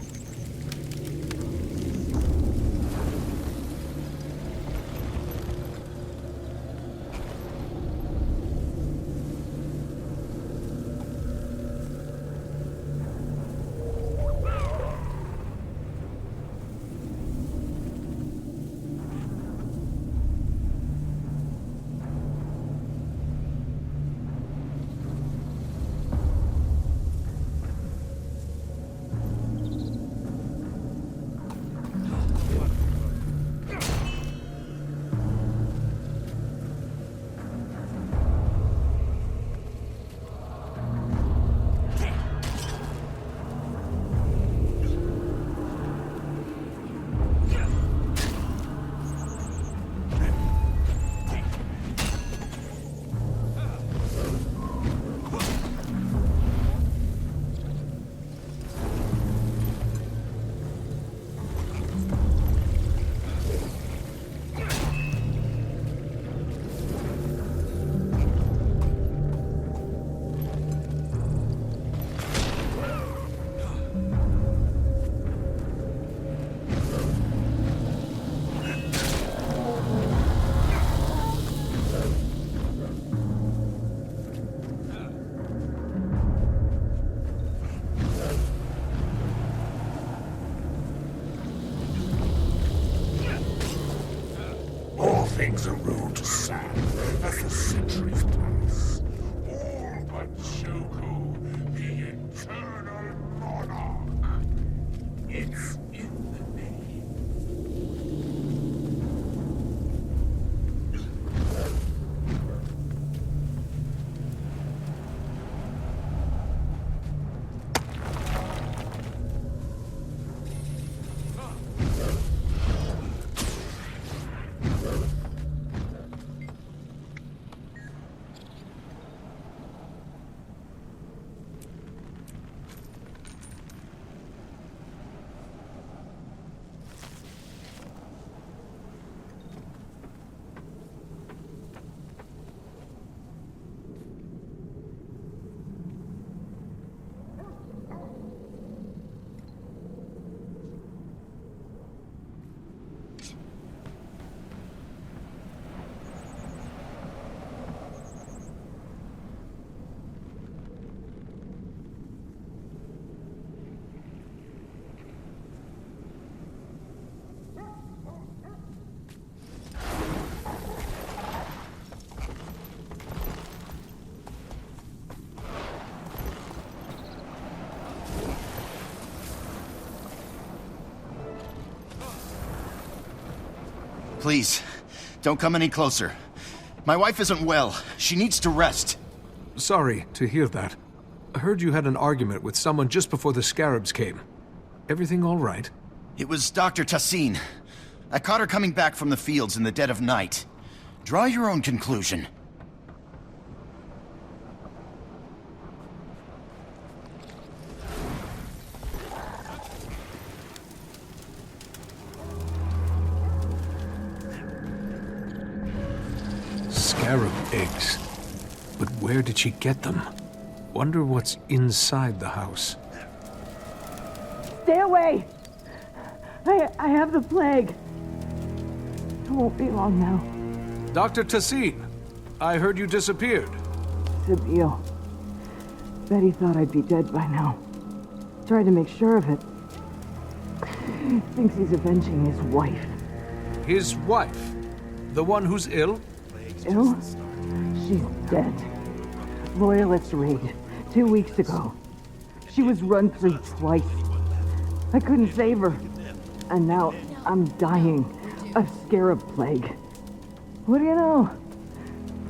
Things are rude to sand as the centuries pass. All but Joko, the eternal monarch. It's in the name. Please, don't come any closer. My wife isn't well. She needs to rest. Sorry to hear that. I heard you had an argument with someone just before the Scarabs came. Everything all right? It was Dr. Tassin. I caught her coming back from the fields in the dead of night. Draw your own conclusion. Scarab eggs. But where did she get them? Wonder what's inside the house. Stay away! I have the plague. It won't be long now. Dr. Tassin, I heard you disappeared. Sabiel. Betty thought I'd be dead by now. Tried to make sure of it. Thinks he's avenging his wife. His wife? The one who's ill? Ill? She's dead. Loyalist raid 2 weeks ago. She was run through twice. I couldn't save her. And now I'm dying of scarab plague. What do you know?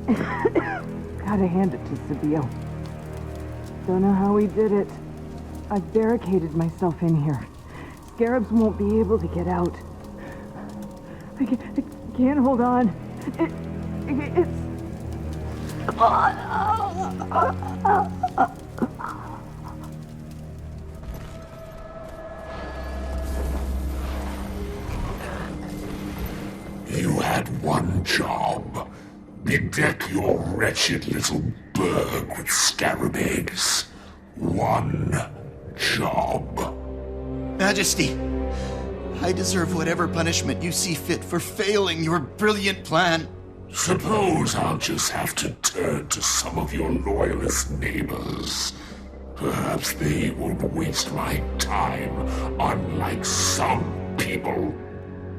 Gotta hand it to Sabiel. Don't know how he did it, I've barricaded myself in here. Scarabs won't be able to get out. I can't hold on. It's... You had one job. Bedeck your wretched little burg with scarab eggs. One job. Majesty, I deserve whatever punishment you see fit for failing your brilliant plan. Suppose I'll just have to turn to some of your loyalist neighbors. Perhaps they won't waste my time, unlike some people.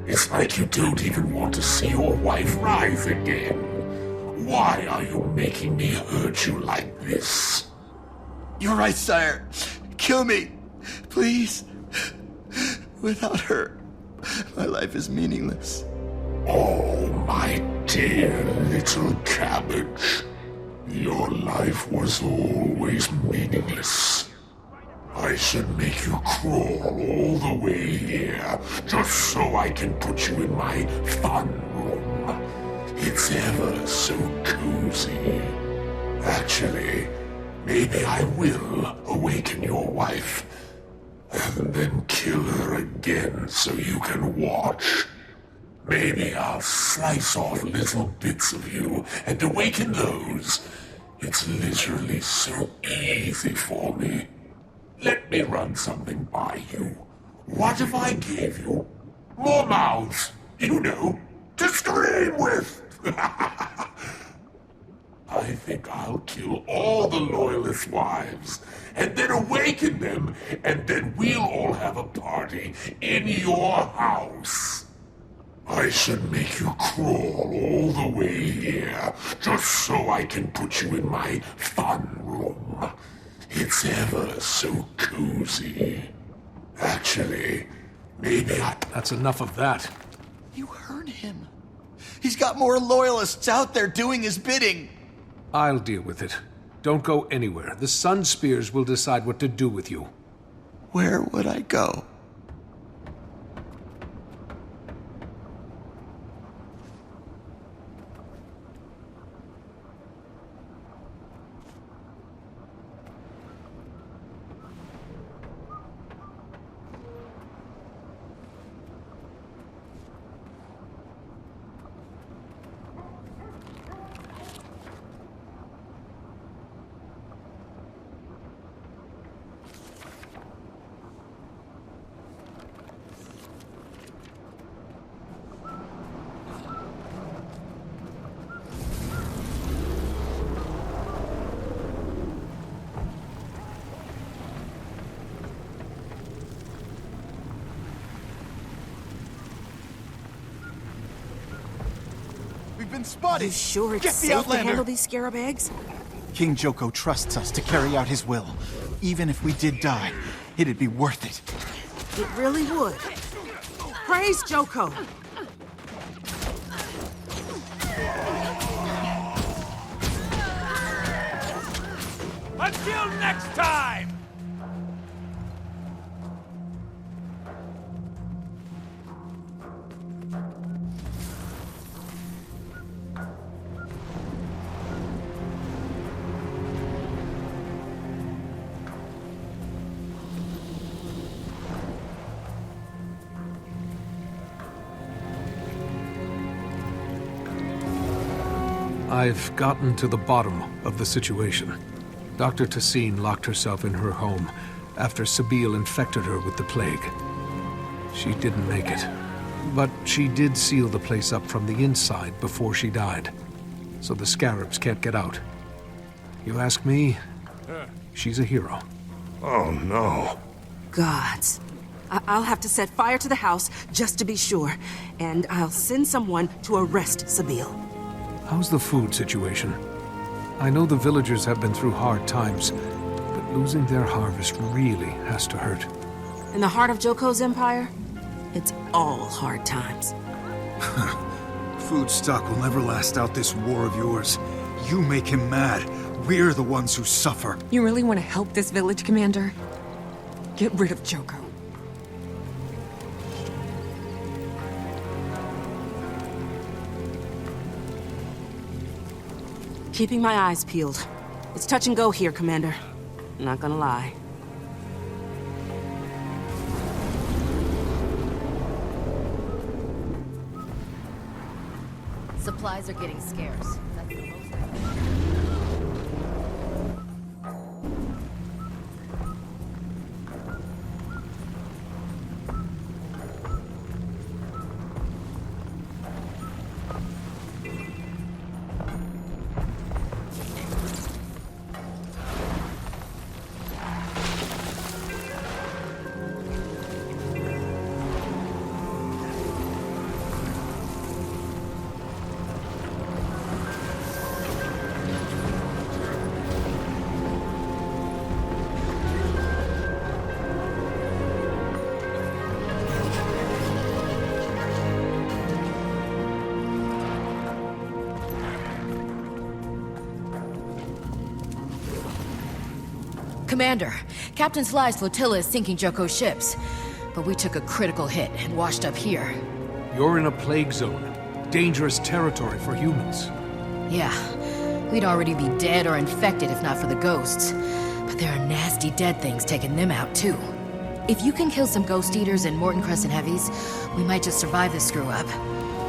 It's like you don't even want to see your wife rise again. Why are you making me hurt you like this? You're right, sire. Kill me, please. Without her, my life is meaningless. Oh, my dear little cabbage. Your life was always meaningless. I should make you crawl all the way here, just so I can put you in my fun room. It's ever so cozy. Actually, maybe I will awaken your wife, and then kill her again so you can watch. Maybe I'll slice off little bits of you and awaken those. It's literally so easy for me. Let me run something by you. What if I gave you more mouths, you know, to scream with? I think I'll kill all the loyalist wives, and then awaken them, and then we'll all have a party in your house. I should make you crawl all the way here, just so I can put you in my fun room. It's ever so cozy. Actually, maybe That's enough of that. You heard him. He's got more loyalists out there doing his bidding. I'll deal with it. Don't go anywhere. The Sun Spears will decide what to do with you. Where would I go? We've been spotted! You sure it's safe to handle these scarab eggs? King Joko trusts us to carry out his will. Even if we did die, it'd be worth it. It really would. Praise Joko! Until next time! I've gotten to the bottom of the situation. Dr. Tassine locked herself in her home after Sabine infected her with the plague. She didn't make it, but she did seal the place up from the inside before she died, so the scarabs can't get out. You ask me, she's a hero. Oh, no. Gods. I'll have to set fire to the house just to be sure, and I'll send someone to arrest Sabine. How's the food situation? I know the villagers have been through hard times, but losing their harvest really has to hurt. In the heart of Joko's empire, it's all hard times. Food stock will never last out this war of yours. You make him mad. We're the ones who suffer. You really want to help this village, Commander? Get rid of Joko. Keeping my eyes peeled. It's touch and go here, Commander. Not gonna lie. Supplies are getting scarce. That's the most Commander, Captain Sly's flotilla is sinking Joko's ships. But we took a critical hit and washed up here. You're in a plague zone. Dangerous territory for humans. Yeah, we'd already be dead or infected if not for the ghosts. But there are nasty dead things taking them out, too. If you can kill some ghost eaters and Morton Crescent heavies, we might just survive this screw-up.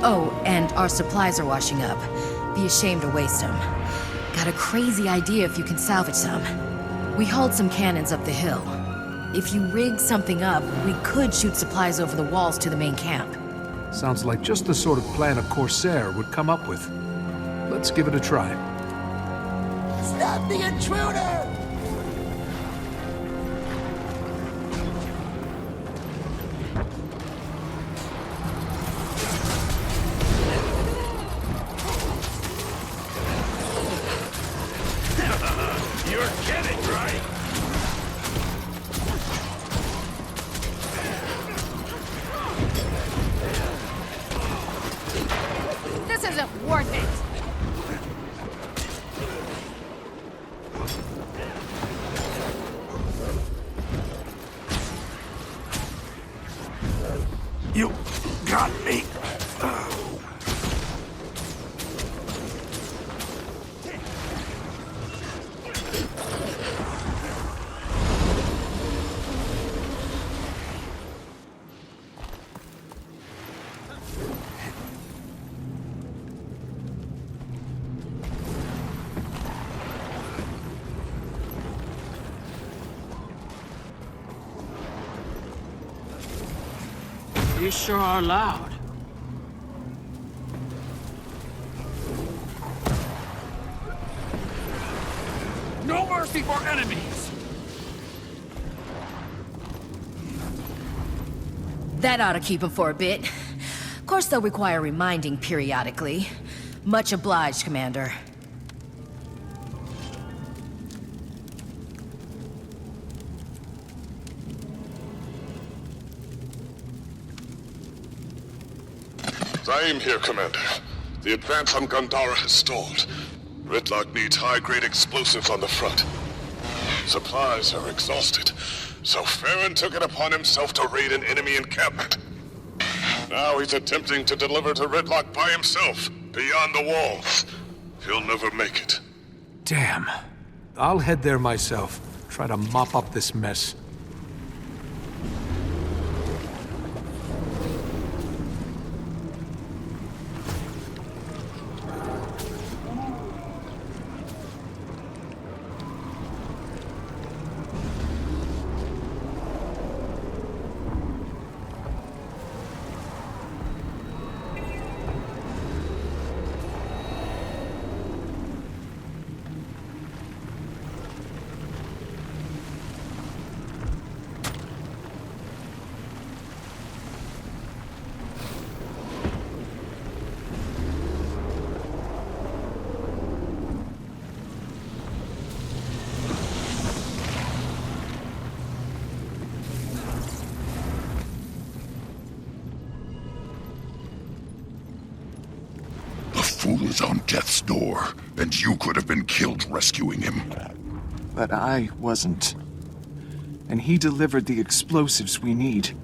Oh, and our supplies are washing up. Be ashamed to waste them. Got a crazy idea if you can salvage some. We hauled some cannons up the hill. If you rig something up, we could shoot supplies over the walls to the main camp. Sounds like just the sort of plan a Corsair would come up with. Let's give it a try. Stop the intruder! You're kidding, right? This isn't worth it! You got me. You sure are loud. No mercy for enemies! That ought to keep them for a bit. Of course, they'll require reminding periodically. Much obliged, Commander. Same here, Commander. The advance on Gandara has stalled. Ridlock needs high-grade explosives on the front. Supplies are exhausted, so Farron took it upon himself to raid an enemy encampment. Now he's attempting to deliver to Ridlock by himself, beyond the walls. He'll never make it. Damn. I'll head there myself. Try to mop up this mess. Fool is on death's door, and you could have been killed rescuing him. But I wasn't. and he delivered the explosives we need.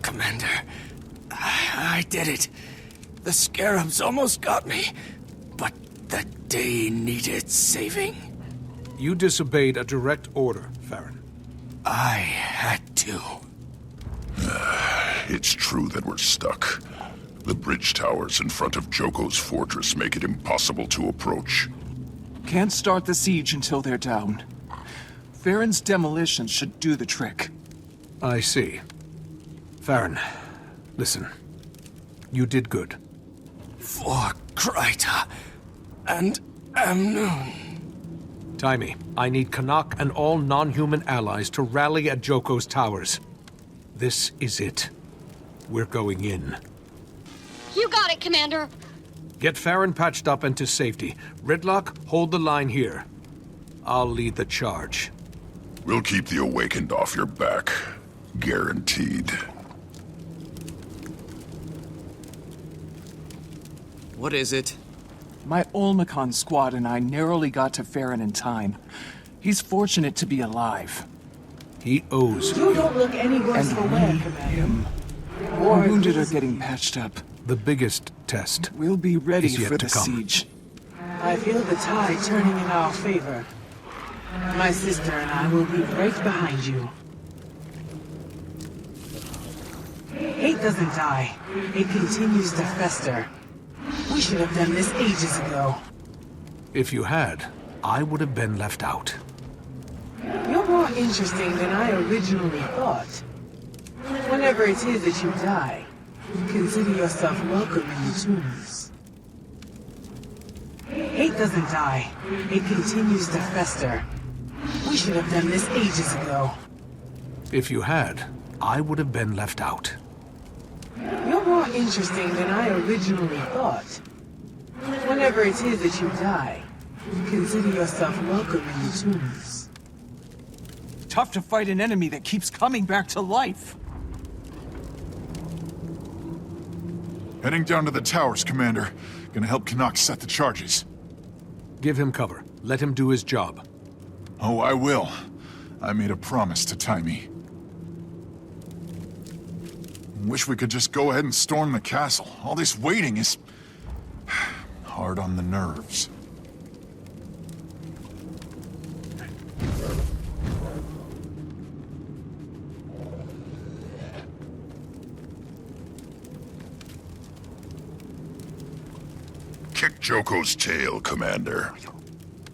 Commander, I did it. The scarabs almost got me, but the day needed saving. You disobeyed a direct order, Farron. I had to. It's true that we're stuck. The bridge towers in front of Joko's fortress make it impossible to approach. Can't start the siege until they're down. Farron's demolition should do the trick. I see. Farron, listen. You did good. For Kryta and Amnoon. Taimi, I need Canuck and all non-human allies to rally at Joko's towers. This is it. We're going in. You got it, Commander. Get Farron patched up and to safety. Ridlock, hold the line here. I'll lead the charge. We'll keep the Awakened off your back. Guaranteed. What is it? My Olmecon squad and I narrowly got to Farron in time. He's fortunate to be alive. He owes You don't look any worse for wear, Commander. Him. Our wounded are getting patched up. The biggest test. We'll be ready is yet for to the come. siege. I feel the tide turning in our favor. My sister and I will be right behind you. Hate doesn't die. It continues to fester. We should have done this ages ago. If you had, I would have been left out. You're more interesting than I originally thought. Whenever it is that you die, consider yourself welcome in the tombs. Hate doesn't die. It continues to fester. We should have done this ages ago. If you had, I would have been left out. You're more interesting than I originally thought. Whenever it is that you die, consider yourself welcome in the tombs. Tough to fight an enemy that keeps coming back to life. Heading down to the towers, Commander. Gonna help Canuck set the charges. Give him cover. Let him do his job. Oh, I will. I made a promise to Taimi. Wish we could just go ahead and storm the castle. All this waiting is hard on the nerves. Kick Joko's tail, Commander.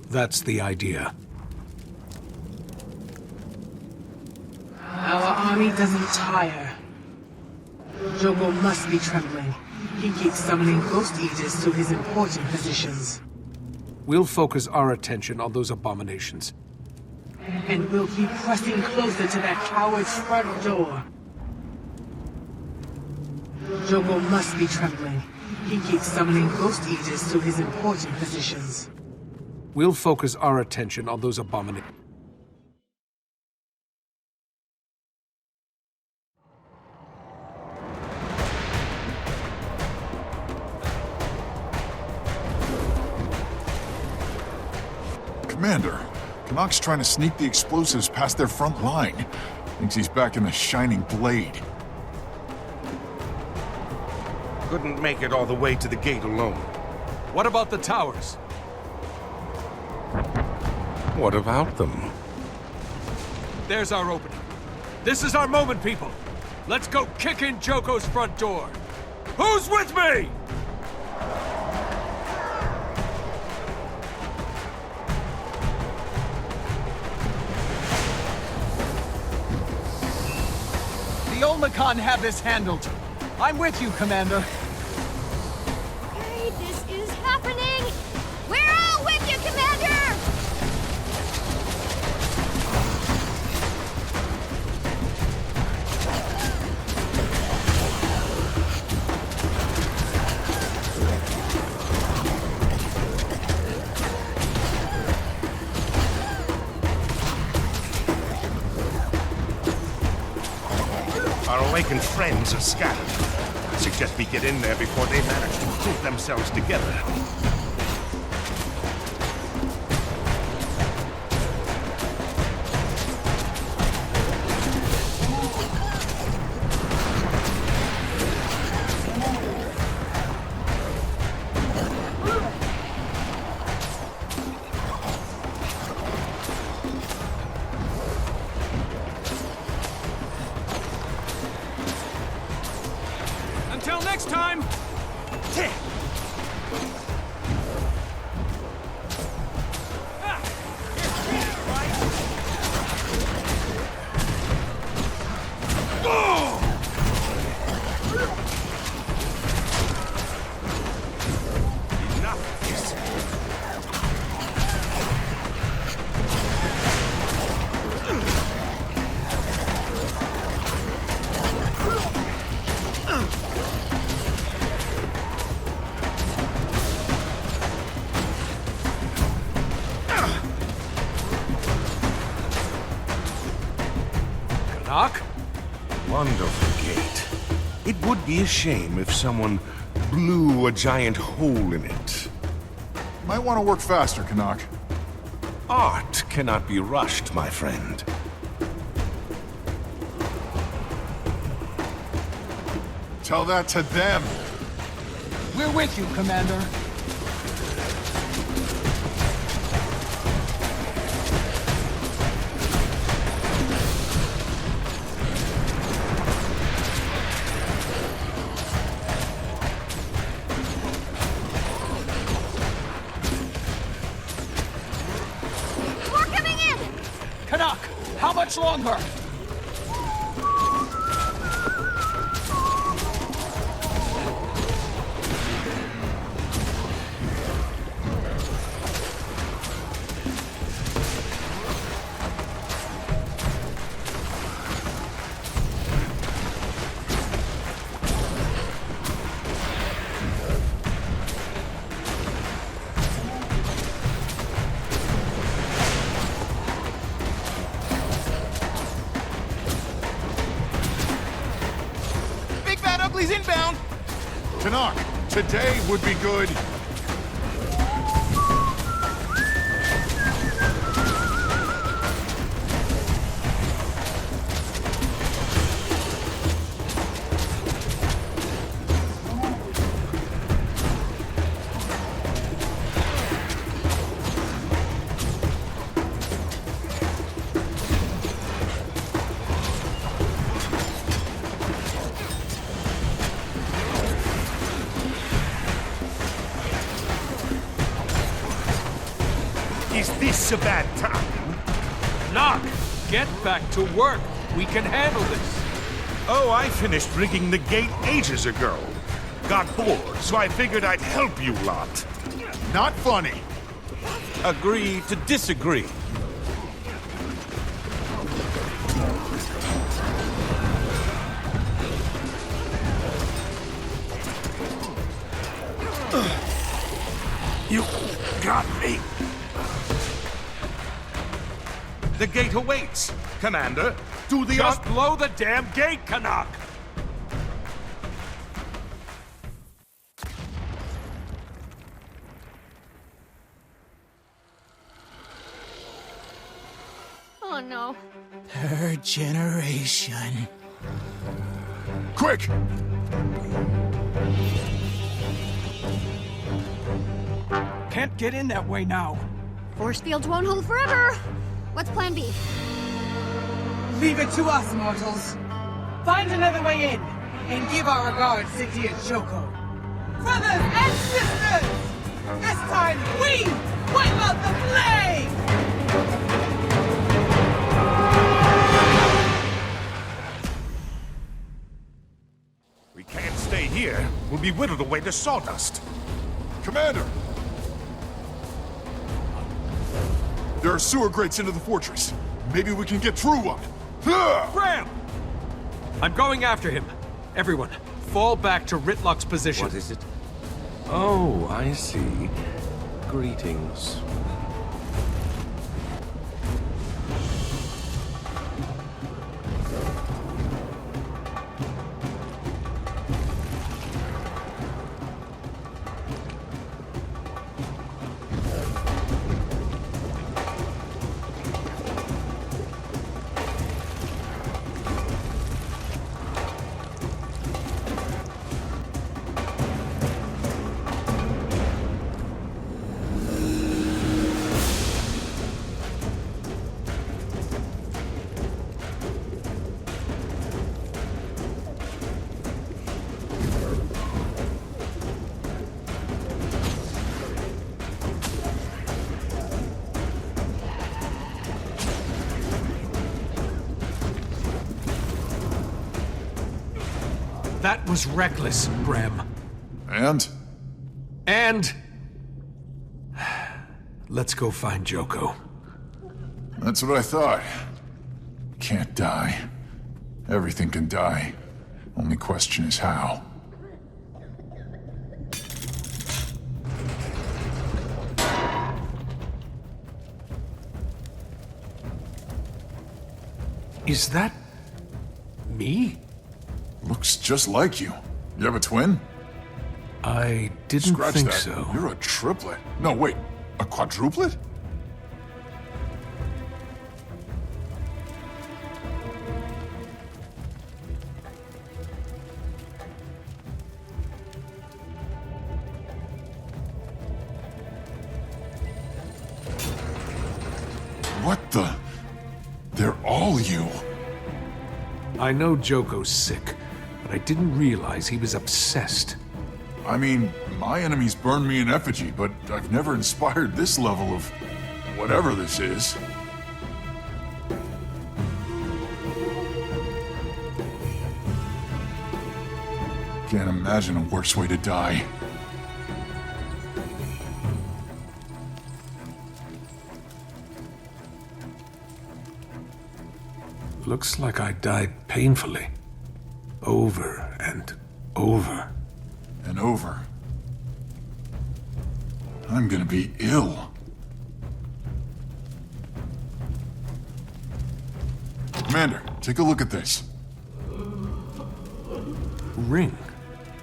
That's the idea. Our army doesn't tire. Joko must be trembling. He keeps summoning Ghost Eaters to his important positions. We'll focus our attention on those abominations. And we'll keep pressing closer to that coward's front door. Joko must be trembling. He keeps summoning Ghost Eaters to his important positions. We'll focus our attention on those abominations. Commander, Canuck's trying to sneak the explosives past their front line. Thinks he's back in the Shining Blade. Couldn't make it all the way to the gate alone. What about the towers? What about them? There's our opening. This is our moment, people. Let's go kick in Joko's front door. Who's with me? The Olmecon have this handled. I'm with you, Commander. Hey, this is happening! We're all with you, Commander! Our awakened friends are scattered. I suggest we get in there before they manage to pull themselves together. Canuck. Wonderful gate. It would be a shame if someone blew a giant hole in it. Might want to work faster, Canuck. Art cannot be rushed, my friend. Tell that to them. We're with you, Commander. We're coming in! Canuck, how much longer? Inbound! Canuck, today would be good. Is this a bad time? Knock! Get back to work. We can handle this. Oh, I finished rigging the gate ages ago. Got bored, so I figured I'd help you lot. Not funny. Agree to disagree. You got me. The gate awaits. Commander, do the... Just blow the damn gate, Canuck! Oh no. Her generation. Quick! Can't get in that way now. Force fields won't hold forever. What's plan B? Leave it to us, mortals. Find another way in, and give our regards to dear Joko. Brothers and sisters! This time we wipe out the flame! We can't stay here. We'll be whittled away to sawdust. Commander! There are sewer grates into the fortress. Maybe we can get through one. Graham! I'm going after him. Everyone, fall back to Ritlock's position. What is it? Oh, I see. Greetings. That was reckless, Graham. And? And... let's go find Joko. That's what I thought. Can't die. Everything can die. Only question is how. Is that Me? Looks just like you. You have a twin? I didn't Scratch think that. so. You're a triplet. No, wait. A quadruplet? What the? They're all you. I know Joko's sick, but I didn't realize he was obsessed. I mean, my enemies burn me in effigy, but I've never inspired this level of whatever this is. Can't imagine a worse way to die. Looks like I died painfully. Over and over. And over. I'm gonna be ill. Commander, take a look at this. Ring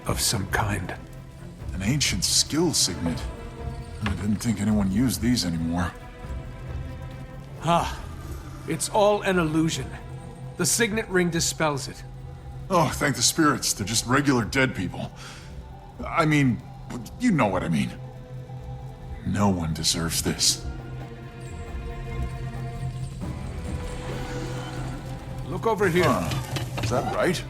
of some kind. An ancient skill signet. I didn't think anyone used these anymore. Ah, it's all an illusion. The signet ring dispels it. Oh, thank the spirits. They're just regular dead people. I mean, you know what I mean. No one deserves this. Look over here. Is that right?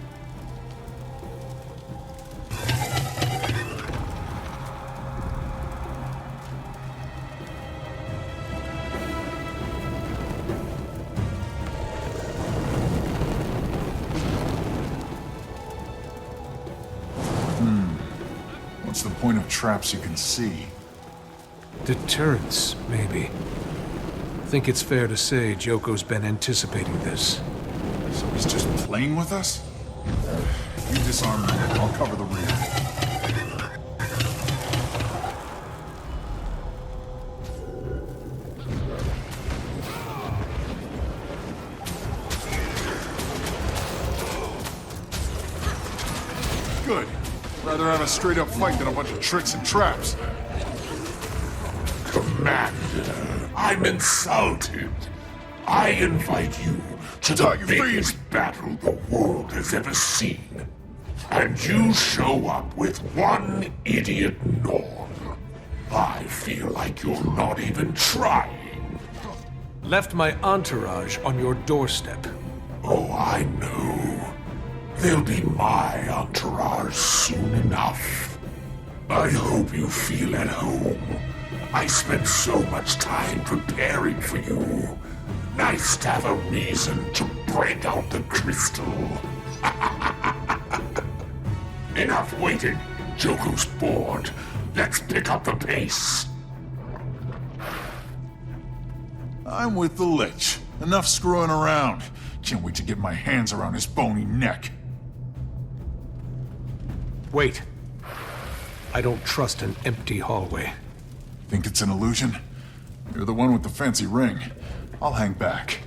What's the point of traps you can see? Deterrence, maybe. Think it's fair to say Joko's been anticipating this. So he's just playing with us? You disarm me, I'll cover the rear. Good. Rather have a straight-up fight than a bunch of tricks and traps. Commander, I'm insulted. I invite you to the biggest battle the world has ever seen. And you show up with one idiot Norn. I feel like you're not even trying. Left my entourage on your doorstep. Oh, I know. They'll be my entourage soon enough. I hope you feel at home. I spent so much time preparing for you. Nice to have a reason to break out the crystal. Enough waiting. Joko's bored. Let's pick up the pace. I'm with the Lich. Enough screwing around. Can't wait to get my hands around his bony neck. Wait. I don't trust an empty hallway. Think it's an illusion? You're the one with the fancy ring. I'll hang back.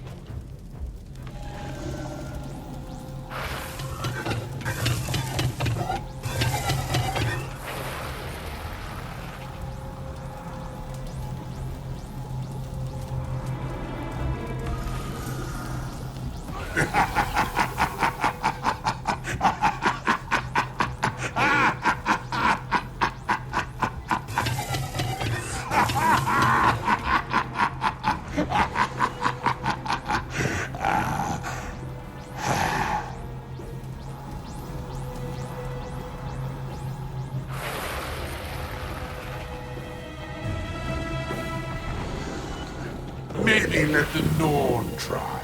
Maybe let the Norn try.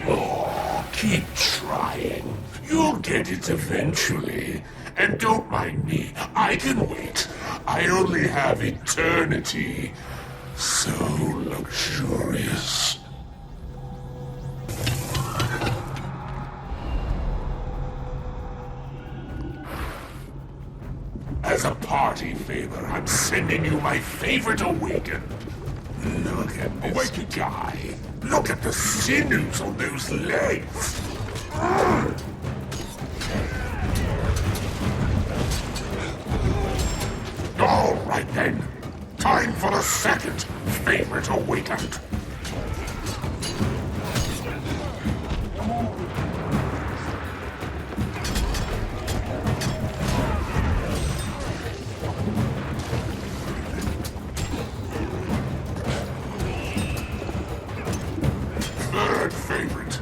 Oh, keep trying. You'll get it eventually. And don't mind me, I can wait. I only have eternity. So luxurious. As a party favor, I'm sending you my favorite awakened. Look at this guy. Look at the sinews on those legs. All right then. Time for the second favorite awakened. Third favorite.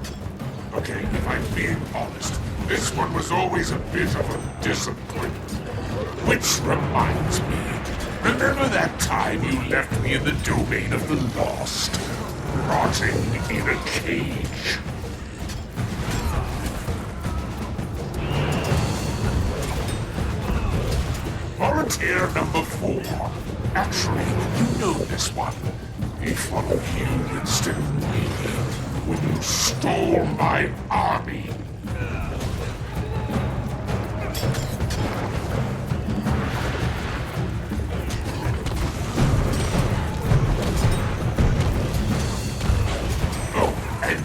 Okay, if I'm being honest, this one was always a bit of a disappointment. Which reminds me, remember that time you left me in the domain of the lost, rotting in a cage? Volunteer number 4. Actually, you know this one. He followed you instead of me when you stole my army.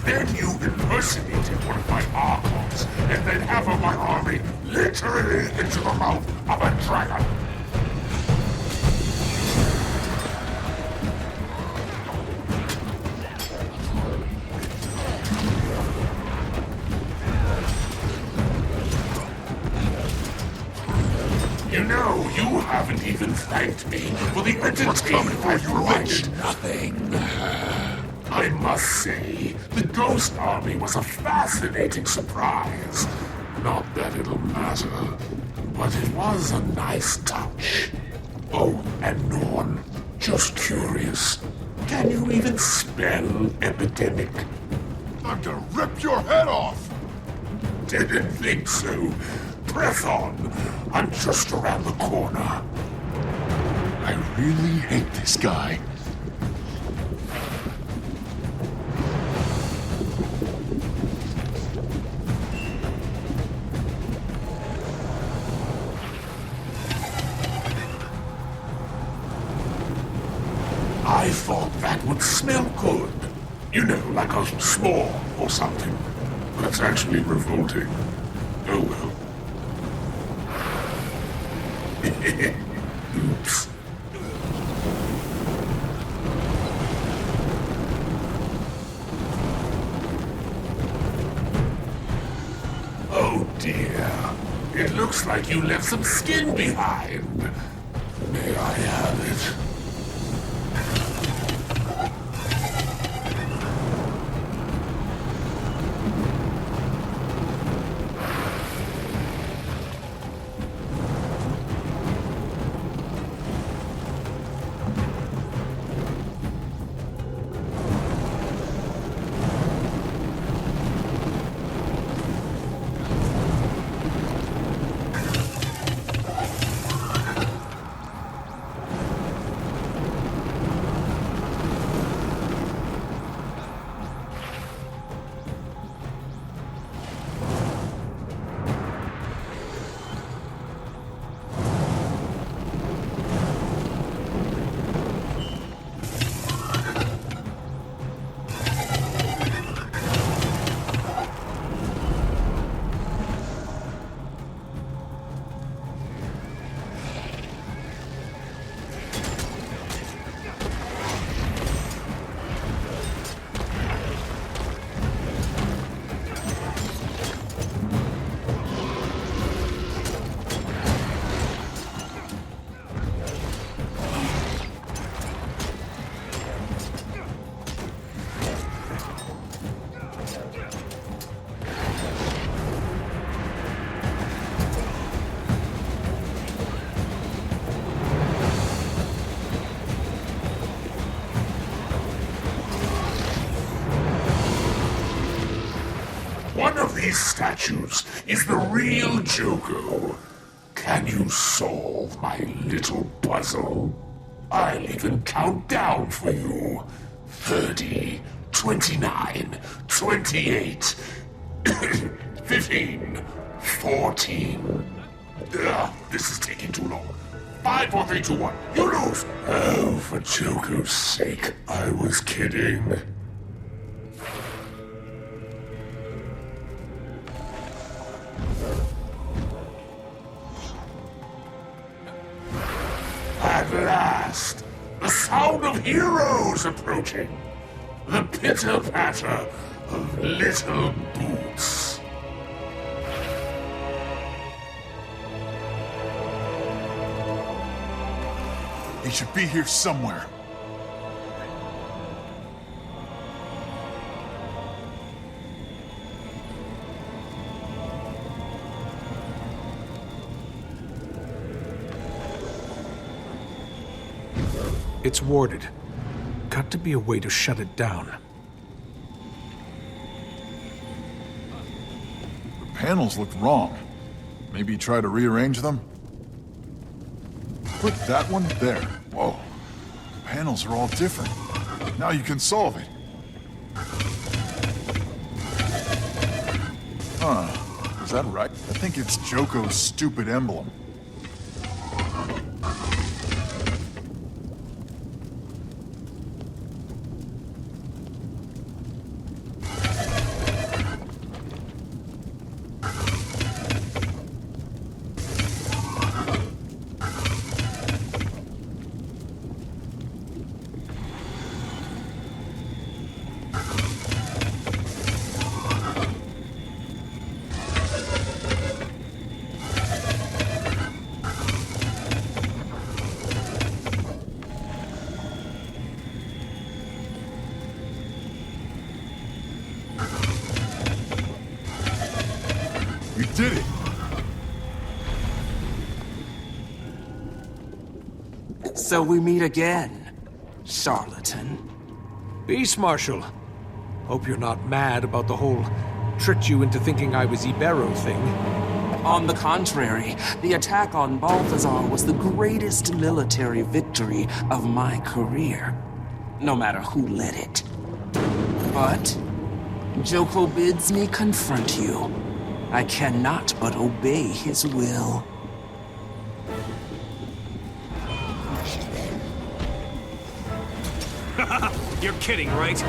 Then you impersonated one of my archons, and then half of my army literally into the mouth of a dragon. You know, you haven't even thanked me for the entertainment I've provided. Nothing. I must say, the Ghost Army was a fascinating surprise. Not that it'll matter, but it was a nice touch. Oh, and Norn, just curious, can you even spell epidemic? I'm gonna rip your head off! Didn't think so. Press on. I'm just around the corner. I really hate this guy. I thought that would smell good. You know, like a s'more or something. That's actually revolting. Oh well. Oops. Oh dear. It looks like you left some skin behind. May I have it? One of these statues is the real Joko. Can you solve my little puzzle? I'll even count down for you. 30, 29, 28, 15, 14. This is taking too long. 5, 4, 3, 2, 1. You lose. Oh, for Joko's sake. I was kidding. At last, the sound of heroes approaching. The pitter-patter of little boots. He should be here somewhere. It's warded. Got to be a way to shut it down. The panels look wrong. Maybe try to rearrange them? Put that one there. Whoa. The panels are all different. Now you can solve it. Huh. Is that right? I think it's Joko's stupid emblem. You did it! So we meet again, charlatan. Peace, Marshal. Hope you're not mad about the whole tricked you into thinking I was Ibero thing. On the contrary, the attack on Balthazar was the greatest military victory of my career, no matter who led it. But Joko bids me confront you. I cannot but obey his will. You're kidding, right?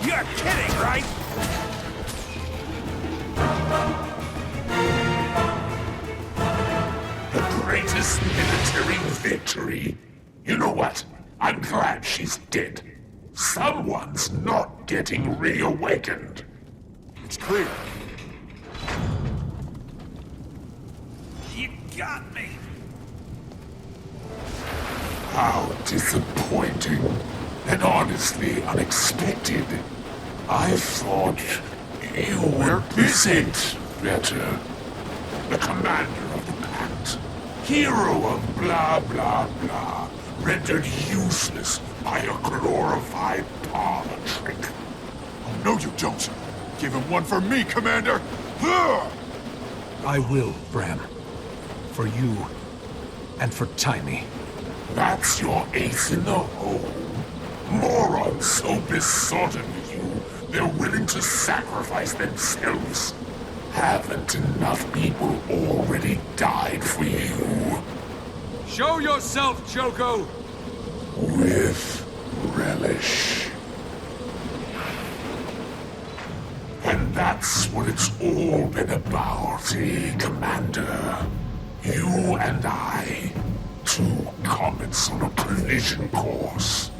You're kidding, right? The greatest military victory. You know what? I'm glad she's dead. Someone's not getting reawakened. It's clear. You got me. How disappointing. And honestly unexpected. I thought you would present better. The commander of the pact. Hero of blah blah blah. Rendered useless by a glorified parlor trick. Oh, no you don't. Give him one for me, Commander! I will, Bram. For you, and for Timey. That's your ace in the hole. Morons so besotted with you, they're willing to sacrifice themselves. Haven't enough people already died for you? Show yourself, Joko! With relish. And that's what it's all been about, eh, Commander? You and I, two comets on a collision course.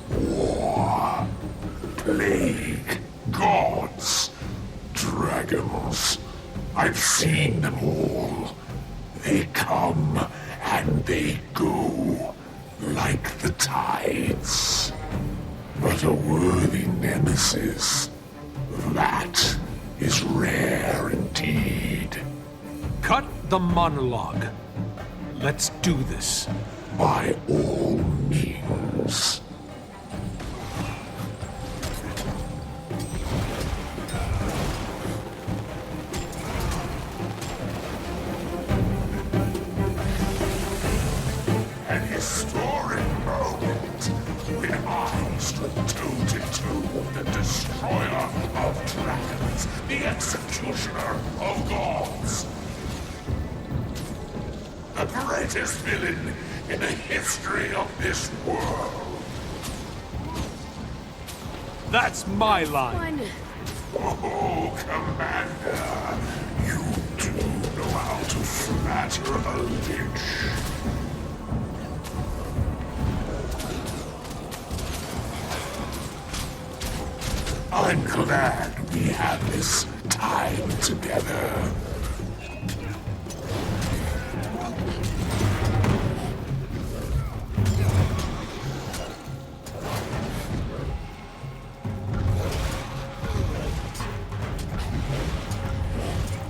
War, plague, gods, dragons. I've seen them all. They come and they go, like the tides. But a worthy nemesis, that is rare indeed. Cut the monologue. Let's do this. By all means. An historic moment when I stood toe-to-toe with the destroyer of dragons, the executioner of gods. The greatest villain in the history of this world. That's my line. Oh, Commander, you do know how to flatter a lich. I'm glad we have this time together.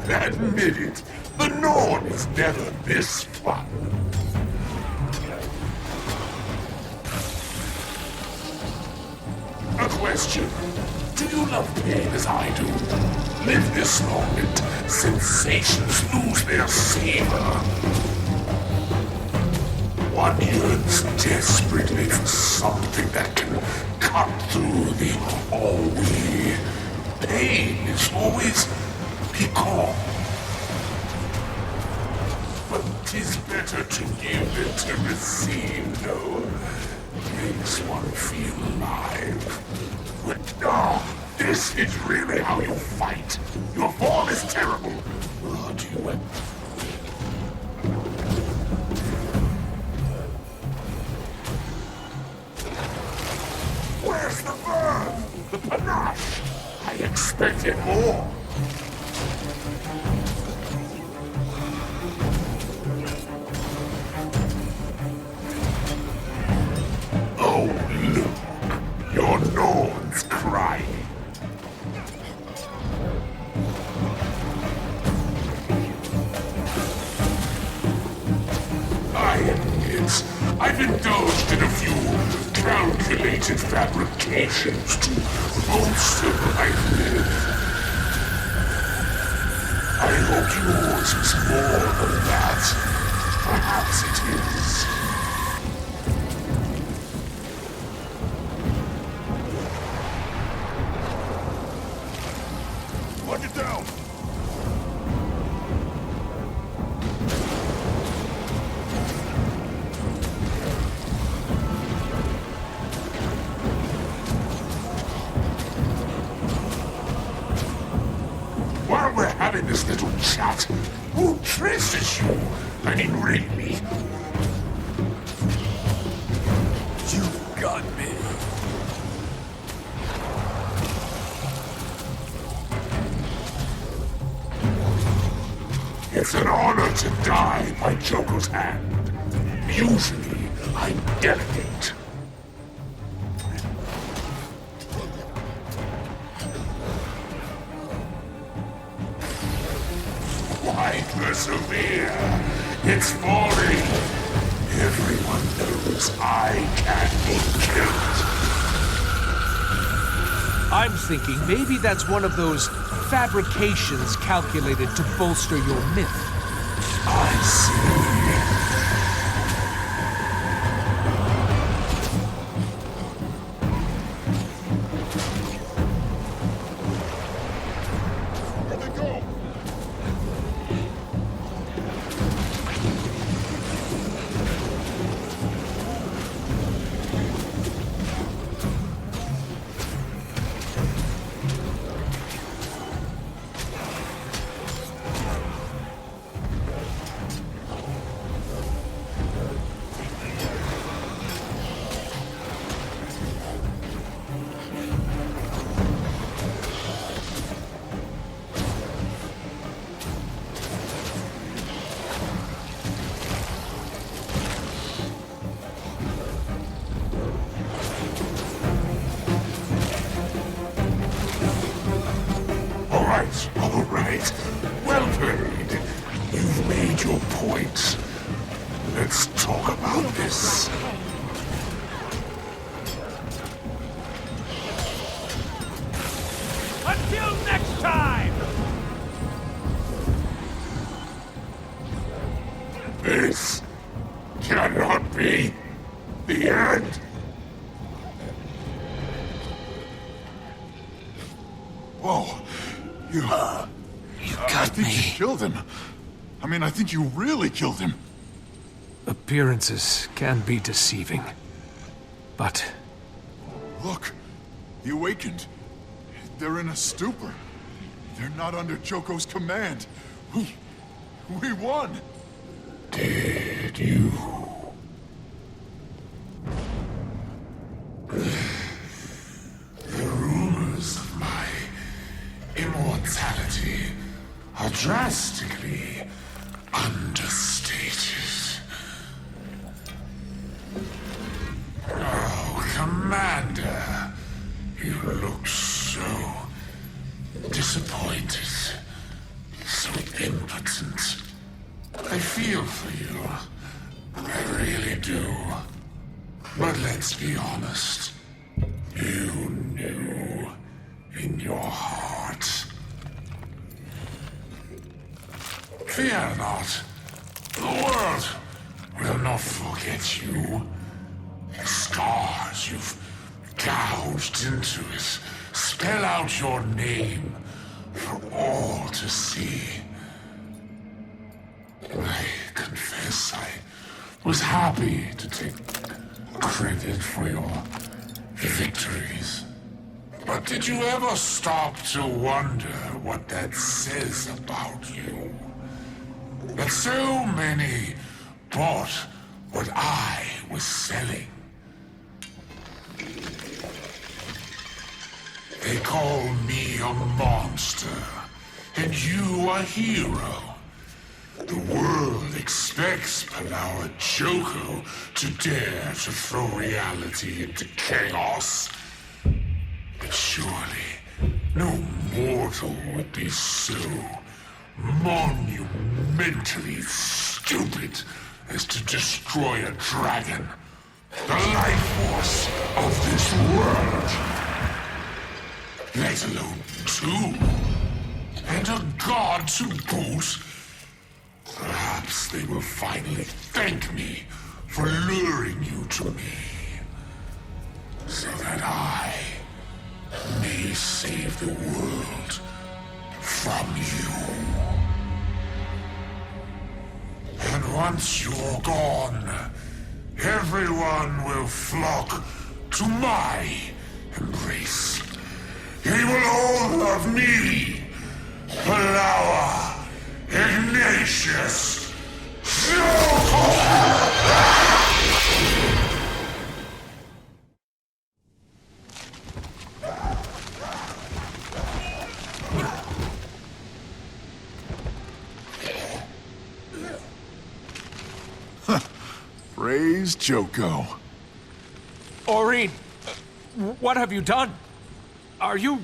Admit it, the Norn is never this fun. A question. Do you love pain as I do? Live this moment, sensations lose their savor. One yearns desperately for something that can cut through the ennui. Pain is always piquant. But 'tis better to give than to receive, no. Makes one feel alive. Oh, this is really how you fight. Your form is terrible. But you went. Where's the verve? The panache? I expected more. Oh, look. Your Norn's crying. I admit, I've indulged in a few calculated fabrications to bolster my myth. I hope yours is more than that. Perhaps it is. Put it down! While we're having this little chat, who traces you? I mean, really? You got me. It's an honor to die by Joko's hand. Usually, I delegate. Why persevere? It's folly. Everyone knows I can't be killed. I'm thinking maybe that's one of those fabrications calculated to bolster your myth. I see. All right. Well played. You've made your point. Let's talk about this. Until next time! This cannot be the end. Whoa. You got me. You killed him. I mean, I think you really killed him. Appearances can be deceiving. But... Look, he awakened. They're in a stupor. They're not under Joko's command. We won. Did you? The rumors of my immortality are drastically understated. Oh, Commander, you look so disappointed, so impotent. I feel for you. I really do. But let's be honest. You knew in your heart. Fear not. The world will not forget you. The scars you've gouged into it spell out your name for all to see. I confess I was happy to take credit for your victories. But did you ever stop to wonder what that says about you? That so many bought what I was selling. They call me a monster, and you a hero. The world expects Palawa Joko to dare to throw reality into chaos. But surely, no mortal would be so monumentally stupid as to destroy a dragon, the life force of this world. Let alone two, and a god to boot. Perhaps they will finally thank me for luring you to me, so that I may save the world from you. And once you're gone, everyone will flock to my embrace. They will all love me, Palawa Ignatius Praise Joko. Aurene, what have you done? Are you...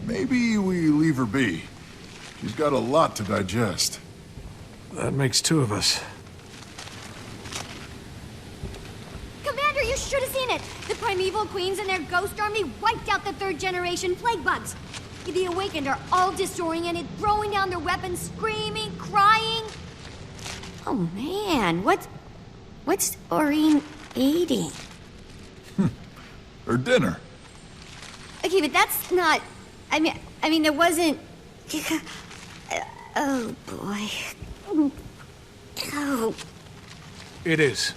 Maybe we leave her be. She's got a lot to digest. That makes two of us. Commander, you should have seen it! The Primeval Queens and their ghost army wiped out the third-generation plague bugs. The Awakened are all disoriented, throwing down their weapons, screaming, crying. Oh man, what's Aurene eating? Her dinner. Okay, but that's not... I mean, there wasn't... Oh, boy. Oh. It is.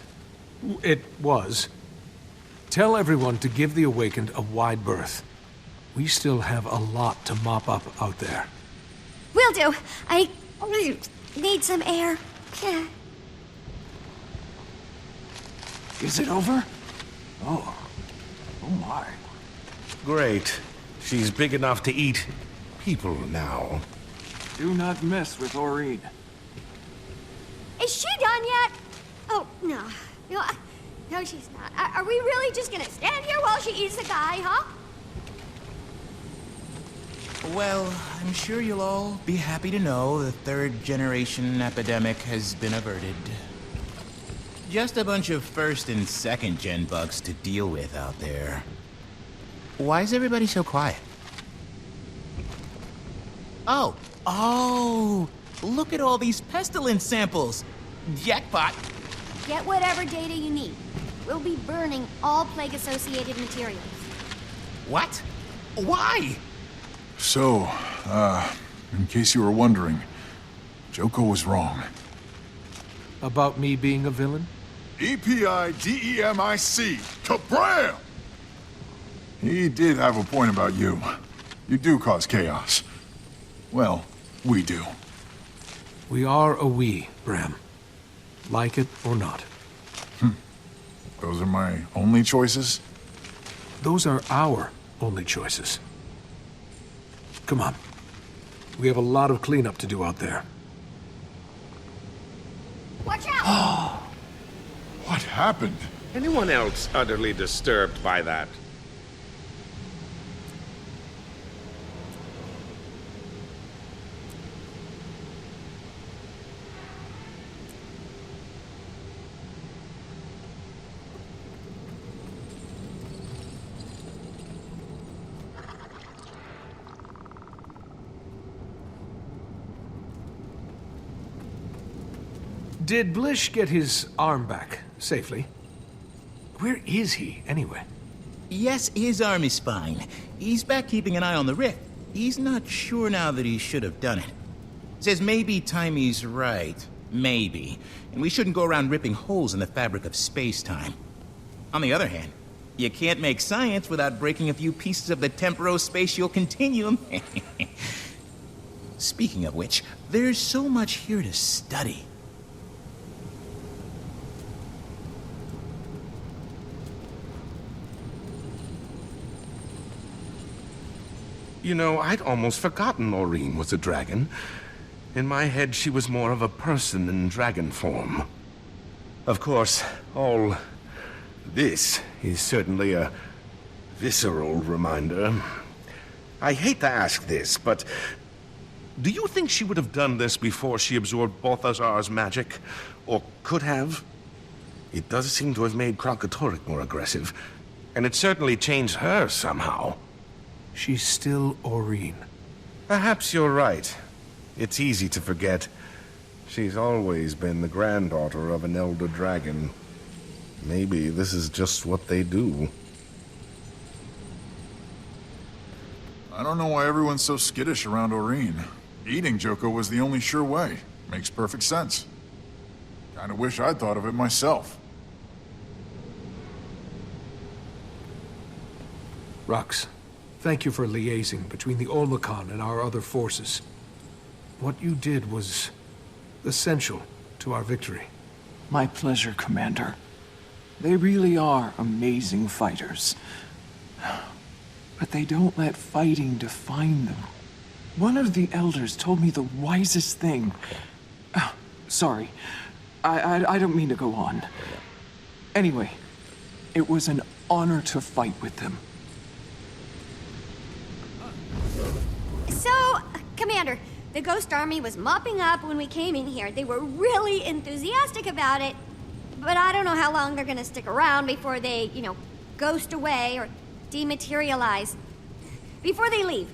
It was. Tell everyone to give the Awakened a wide berth. We still have a lot to mop up out there. Will do. I need some air. Yeah. Is it over? Oh my. Great. She's big enough to eat people now. Do not mess with Aurene. Is she done yet? Oh, no. No, she's not. Are we really just gonna stand here while she eats the guy, huh? Well, I'm sure you'll all be happy to know the third-generation epidemic has been averted. Just a bunch of first and second-gen bugs to deal with out there. Why is everybody so quiet? Oh, look at all these pestilence samples. Jackpot. Get whatever data you need. We'll be burning all plague-associated materials. What? Why? So, in case you were wondering, Joko was wrong. About me being a villain? E-P-I-D-E-M-I-C. Kabram! He did have a point about you. You do cause chaos. Well, we do. We are a we, Bram. Like it or not. Those are my only choices? Those are our only choices. Come on. We have a lot of cleanup to do out there. Watch out! What happened? Anyone else utterly disturbed by that? Did Blish get his arm back safely? Where is he, anyway? Yes, his arm is fine. He's back keeping an eye on the rift. He's not sure now that he should have done it. Says maybe Timey's right. Maybe. And we shouldn't go around ripping holes in the fabric of space-time. On the other hand, you can't make science without breaking a few pieces of the temporo-spatial continuum. Speaking of which, there's so much here to study. You know, I'd almost forgotten Aurene was a dragon. In my head, she was more of a person in dragon form. Of course, all this is certainly a visceral reminder. I hate to ask this, but do you think she would have done this before she absorbed Balthazar's magic? Or could have? It does seem to have made Krakatorik more aggressive, and it certainly changed her somehow. She's still Aurene. Perhaps you're right. It's easy to forget. She's always been the granddaughter of an elder dragon. Maybe this is just what they do. I don't know why everyone's so skittish around Aurene. Eating Joko was the only sure way. Makes perfect sense. Kinda wish I'd thought of it myself. Rux, thank you for liaising between the Olmecon and our other forces. What you did was essential to our victory. My pleasure, Commander. They really are amazing fighters. But they don't let fighting define them. One of the elders told me the wisest thing. Sorry. I don't mean to go on. Anyway, it was an honor to fight with them. So, Commander, the Ghost Army was mopping up when we came in here. They were really enthusiastic about it. But I don't know how long they're gonna stick around before they, ghost away or dematerialize. Before they leave,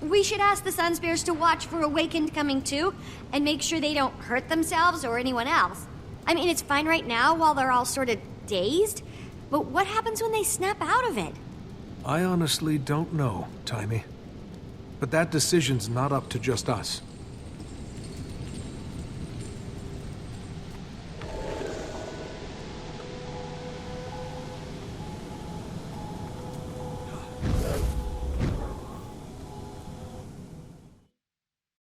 we should ask the Sunspears to watch for Awakened coming too, and make sure they don't hurt themselves or anyone else. I mean, it's fine right now while they're all sort of dazed, but what happens when they snap out of it? I honestly don't know, Timey. But that decision's not up to just us.